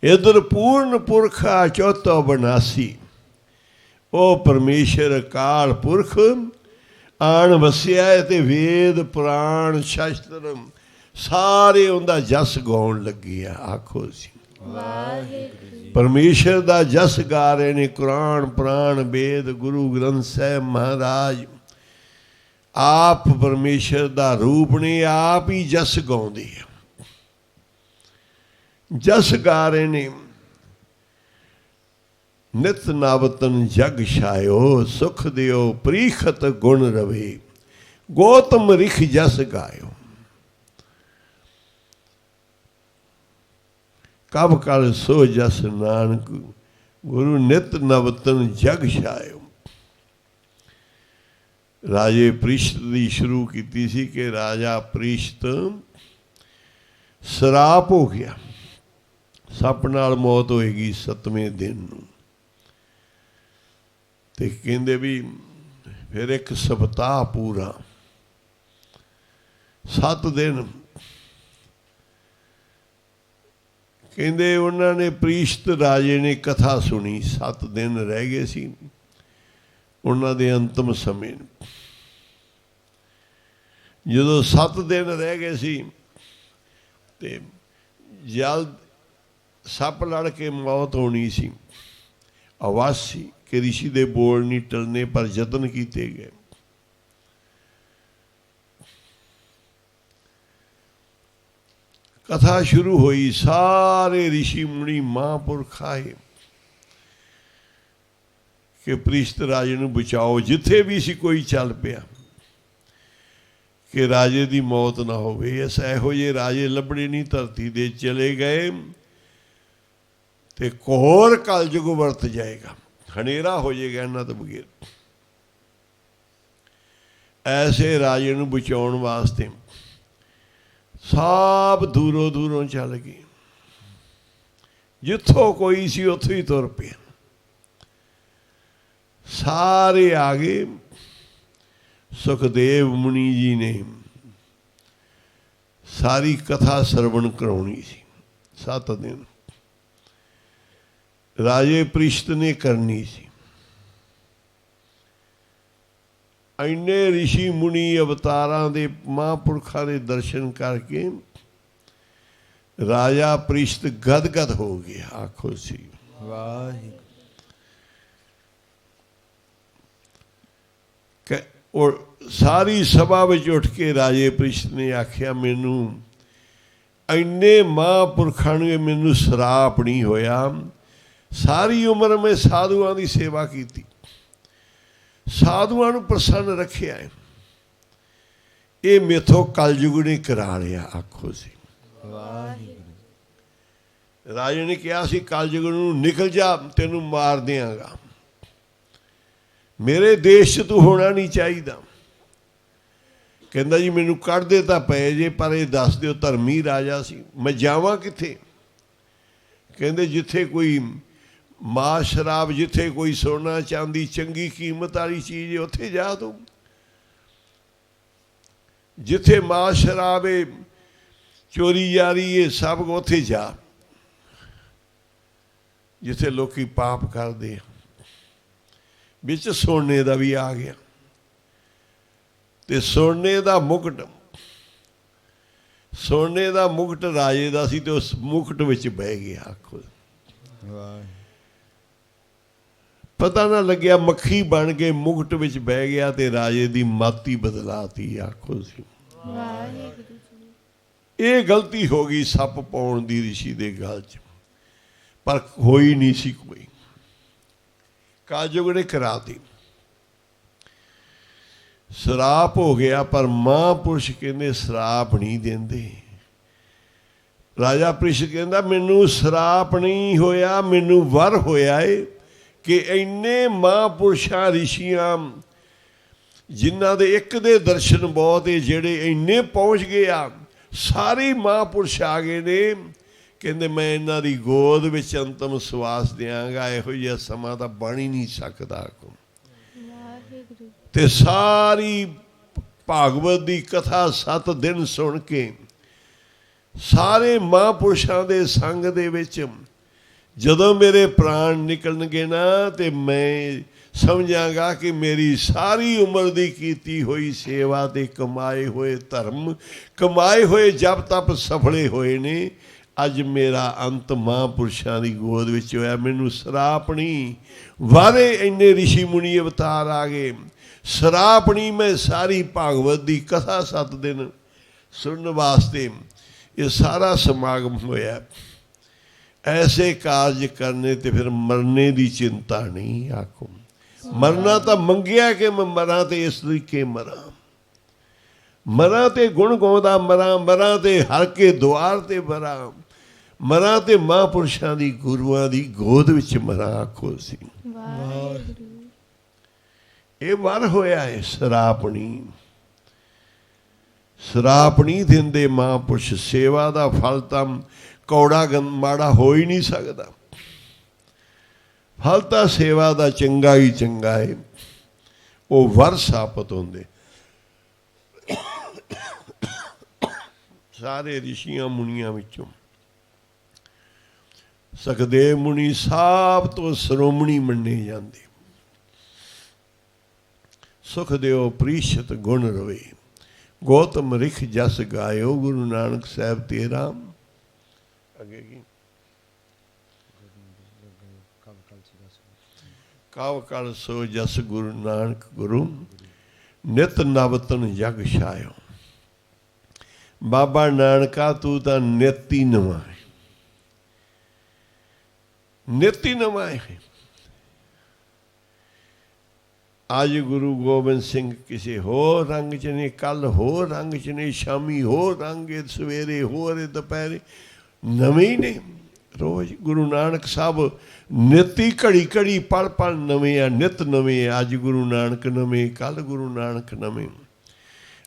Speaker 1: ਇਧਰ ਪੂਰਨ ਪੁਰਖਾ ਚੌਥਾ ਬਨਾਸੀ ਉਹ ਪਰਮੇਸ਼ਰ ਅਕਾਲ ਪੁਰਖ ਆਣ ਵਸਿਆ ਤੇ ਵੇਦ ਪੁਰਾਣ ਸ਼ਾਸਤਰ ਸਾਰੇ ਉਹਦਾ ਜਸ ਗਾਉਣ ਲੱਗੇ ਆ। ਆਖੋ ਸੀ
Speaker 4: ਵਾਹਿਗੁਰੂ
Speaker 1: ਪਰਮੇਸ਼ਰ ਦਾ ਜਸ ਗਾ ਰਹੇ ਨੇ। ਕੁਰਾਨ ਪੁਰਾਣ ਵੇਦ ਗੁਰੂ ਗ੍ਰੰਥ ਸਾਹਿਬ ਮਹਾਰਾਜ ਆਪ ਪਰਮੇਸ਼ਰ ਦਾ ਰੂਪ ਨੇ। ਆਪ ਹੀ ਜਸ ਗਾਉਂਦੇ ਆ, ਜਸ ਗਾ ਰਹੇ ਨੇ। ਨਿਤ ਨਾਵਤਨ ਜਗ ਛਾਇਓ, ਸੁਖ ਦਿਓ ਪ੍ਰੀਖਤ ਗੁਣ ਰਵੇ। ਗੌਤਮ ਰਿਖ ਜਸ ਗਾਇਓ, ਕਬ ਕਲ ਸੋ ਜਸ ਨਾਨਕ। ਗੁਰੂ ਨਿਤ ਨਵਤਨ ਜਗ ਛਾਇਓ। ਰਾਜੇ ਪ੍ਰੀਸ਼ਤ ਦੀ ਸ਼ੁਰੂ ਕੀਤੀ ਸੀ ਕਿ ਰਾਜਾ ਪ੍ਰੀਸ਼ਤ ਸਰਾਪ ਹੋ ਗਿਆ। ਸੱਪ ਨਾਲ ਮੌਤ ਹੋਏਗੀ 7ਵੇਂ ਦਿਨ ਨੂੰ। ਤੇ ਕਹਿੰਦੇ ਵੀ ਫਿਰ ਇੱਕ ਸਪਤਾਹ ਪੂਰਾ 7 ਦਿਨ ਕਹਿੰਦੇ ਉਹਨਾਂ ਨੇ ਪ੍ਰੀਸ਼ਤ ਰਾਜੇ ਨੇ ਕਥਾ ਸੁਣੀ। 7 ਦਿਨ ਰਹਿ ਗਏ ਸੀ ਉਹਨਾਂ ਦੇ ਅੰਤਮ ਸਮੇਂ। ਜਦੋਂ 7 ਦਿਨ ਰਹਿ ਗਏ ਸੀ ਤੇ ਜਲ ਸੱਪ ਲੜ ਕੇ ਮੌਤ ਹੋਣੀ ਸੀ। ਆਵਾਜ਼ ਸੀ ਕਿ ਰਿਸ਼ੀ ਦੇ ਬੋਲ ਨਹੀਂ ਟਲਨੇ, ਪਰ ਯਤਨ ਕੀਤੇ ਗਏ। ਕਥਾ ਸ਼ੁਰੂ ਹੋਈ। ਸਾਰੇ ਰਿਸ਼ੀ ਮੁਨੀ ਮਹਾਂਪੁਰਖ ਆਏ ਕਿ ਪ੍ਰੀਸ਼ਤ ਰਾਜੇ ਨੂੰ ਬਚਾਓ। ਜਿੱਥੇ ਵੀ ਸੀ ਕੋਈ ਚੱਲ ਪਿਆ ਕਿ ਰਾਜੇ ਦੀ ਮੌਤ ਨਾ ਹੋਵੇ। ਇਸ ਇਹੋ ਜਿਹੇ ਰਾਜੇ ਲੱਭਣੇ ਨਹੀਂ ਧਰਤੀ ਦੇ। ਚਲੇ ਗਏ ਤੇ ਘੋਰ ਕਲਯੁਗ ਵਰਤ ਜਾਏਗਾ, ਹਨੇਰਾ ਹੋ ਜਾਏਗਾ ਇਹਨਾਂ ਤੋਂ ਬਗੈਰ। ਐਸੇ ਰਾਜੇ ਨੂੰ ਬਚਾਉਣ ਵਾਸਤੇ ਸਭ ਦੂਰੋਂ ਦੂਰੋਂ ਚੱਲ ਗਏ। ਜਿੱਥੋਂ ਕੋਈ ਸੀ ਉੱਥੋਂ ਹੀ ਤੁਰ ਪਿਆ। ਸਾਰੇ ਆ ਗਏ। ਸੁਖਦੇਵ ਮੁਨੀ ਜੀ ਨੇ ਸਾਰੀ ਕਥਾ ਸਰਵਣ ਕਰਾਉਣੀ ਸੀ। 7 दिन राजे ਪ੍ਰਿਸ਼ਤ ने करनी सी। ਇੰਨੇ ऋषि मुनि अवतारां दे महापुरखों के दर्शन करके राजा ਪ੍ਰਿਸ਼ਤ गदगद हो गया। आखो सी
Speaker 2: ਵਾਹਿਗੁਰੂ।
Speaker 1: और सारी सभा में उठ के राजे ਪ੍ਰਿਸ਼ਤ ने आख्या मैनू इन्ने महापुरखों ने मैनू सराप नहीं होया। सारी उम्र में साधुआं की सेवा की, साधुआं नूं प्रसन्न रखिया है, ये मेथों कलयुग ने करा लिया। आखो सी
Speaker 2: ਵਾਹਿਗੁਰੂ।
Speaker 1: राजे ने कहा सी कलयुग नूं निकल जा, तेनू मार देंगा, मेरे देश च तू होना नहीं चाहिए। कहंदा जी मैनू कढ़ दे तां पै जे, पर ये दस दिओ धर्मी राजा सी, मैं जावां कित्थे? कहंदे जिथे कोई मां शराब, जिथे कोई सोना चांदी चंगी कीमत वाली चीज़ है उत्थे जा तू। जिथे मां शराब है, चोरी यारी है, सब उत्थे जा। जिथे लोकी पाप करदे विच सोने का भी आ गया, ते सोने का मुकुट, सोने का मुकुट राजे का सी, ते उस मुकुट विच बह गया। आखो पता ना लग्या, मक्खी बन के मुकुट विच बह गया ते राजे की माती बदलाती। आखो सी ये गलती हो गई सप पाउण दी ऋषि दे गल च, पर होई नहीं सी कोई, कलयुग ने करा दी। श्राप हो गया, पर महापुरुष कहते श्राप नहीं देंदे। राजा ਪ੍ਰਿਸ਼ਤ कहता मैनू श्राप नहीं होया, मैनू वर होया है कि इन्ने महापुरुषां ऋषियां जिन्हां दे एक दे दर्शन बहुत है, जेड़े इन्ने पहुँच गए आ, सारे महापुरुष आ गए ने। कहते मैं इन्हां दी गोद विच अंतम सवास देंगा, इहो जिहा समा तां बन ही नहीं सकदा। ते सारी भागवत की कथा 7 दिन सुन के सारे महापुरुषों के संग दे विच जदों मेरे प्राण निकलणगे ना, ते मैं समझांगा कि मेरी सारी उम्र की कीती हुई सेवा ते कमाए हुए धर्म, कमाए हुए जब तप सफले हुए ने। अज मेरा अंत महापुरुषों की गोद विच होया। मैनू श्राप नहीं, वारे इन्ने ऋषि मुनि अवतार आ गए, श्राप नहीं। मैं सारी भागवत की कथा 7 दिन सुनने वास्ते ये सारा समागम होया। ऐसे कार्य करने ते फिर मरने की चिंता नहीं। आखो मरना तो मंगिया कि मैं मरा, तो इस तरीके मरा, मरा तो गुण गाउंदा मरा, मरा तो हर के द्वार ते मरा, मरा तो महापुरुषों की गुरुआं की गोद विच मरा। आखो सी ये वर होया है, श्राप नहीं। श्राप नहीं देंदे महापुरुष। सेवा का फल तो कौड़ा माड़ा हो ही नहीं सकता, फल तो सेवा का चंगा ही चंगा है। वो वर साबित होंदे। सारे ऋषियां मुनियां विचों सुखदेव मुनि सब तो श्रोमणी मन्ने जाते। सुखदेव ਪ੍ਰਿਸ਼ਤ गुण रवे, गौतम रिख जस गायो, गुरु नानक साहब तेरा। अगे की कव कल सो जस गुरु नानक गुरु, नित नवतन जग छायो। बाबा नानका तू तो नित ही नवा है, नित ही नवा है। आज गुरु गोबिंद सिंह किसी होर रंग च ने, कल होर रंग च ने, शामी होर रंग, सवेरे होर, दोपहरे नवे ही ने। रोज गुरु नानक साहब नित ही घड़ी घड़ी पल पल नवे आ, नित नवे। अज गुरु नानक नवे, कल गुरु नानक नवे।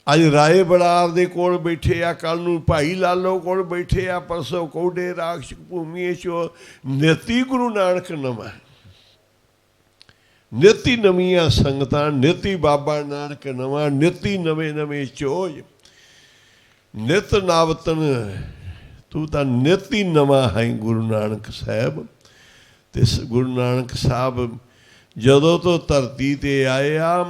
Speaker 1: अज राए बड़ार दे कोल बैठे आ, कल नूं भाई लालो कोल बैठे आ, परसों कोडे राक्ष भूमि चो। नित ही गुरु नानक नवा है, नित ही नवीं संगतां, नित ही बाबा नानक नवा, नित ही नवे नवे चोज, नित नावतन ਤੂੰ ਤਾਂ ਨਿਤ ਹੀ ਨਵਾਂ ਹੈ ਗੁਰੂ ਨਾਨਕ ਸਾਹਿਬ। ਤੇ ਗੁਰੂ ਨਾਨਕ ਸਾਹਿਬ ਜਦੋਂ ਤੋਂ ਧਰਤੀ 'ਤੇ ਆਏ ਆ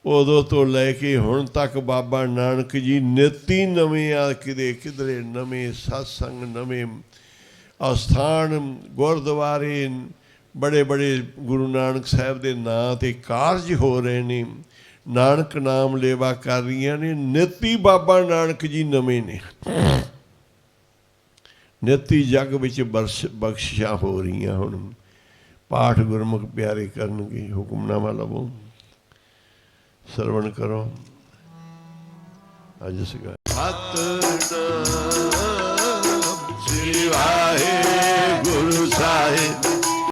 Speaker 1: ਉਦੋਂ ਤੋਂ ਲੈ ਕੇ ਹੁਣ ਤੱਕ ਬਾਬਾ ਨਾਨਕ ਜੀ ਨਿਤ ਹੀ ਨਵੇਂ ਆ, ਕਿਧਰੇ ਨਵੇਂ ਸਤਸੰਗ, ਨਵੇਂ ਅਸਥਾਨ, ਗੁਰਦੁਆਰੇ, ਬੜੇ ਬੜੇ ਗੁਰੂ ਨਾਨਕ ਸਾਹਿਬ ਦੇ ਨਾਂ 'ਤੇ ਕਾਰਜ ਹੋ ਰਹੇ ਨੇ। ਨਾਨਕ ਨਾਮ ਲੇਵਾ ਕਰ ਰਹੀਆਂ ਨੇ। ਨਿਤ ਹੀ ਬਾਬਾ ਨਾਨਕ ਜੀ ਨਵੇਂ ਨੇ। ਨਿਤ ਹੀ ਜੱਗ ਵਿੱਚ ਬਖਸ਼ਿਸ਼ਾਂ ਹੋ ਰਹੀਆਂ। ਹੁਣ ਪਾਠ ਗੁਰਮੁਖ ਪਿਆਰੇ ਕਰਨਗੇ। ਹੁਕਮਨਾਮਾ ਲਵੋ, ਸਰਵਣ ਕਰੋ। ਅੱਜ ਸਗਾ ਸਤਿਨਾਮ ਸ੍ਰੀ ਵਾਹਿਗੁਰੂ ਸਾਹਿਬ।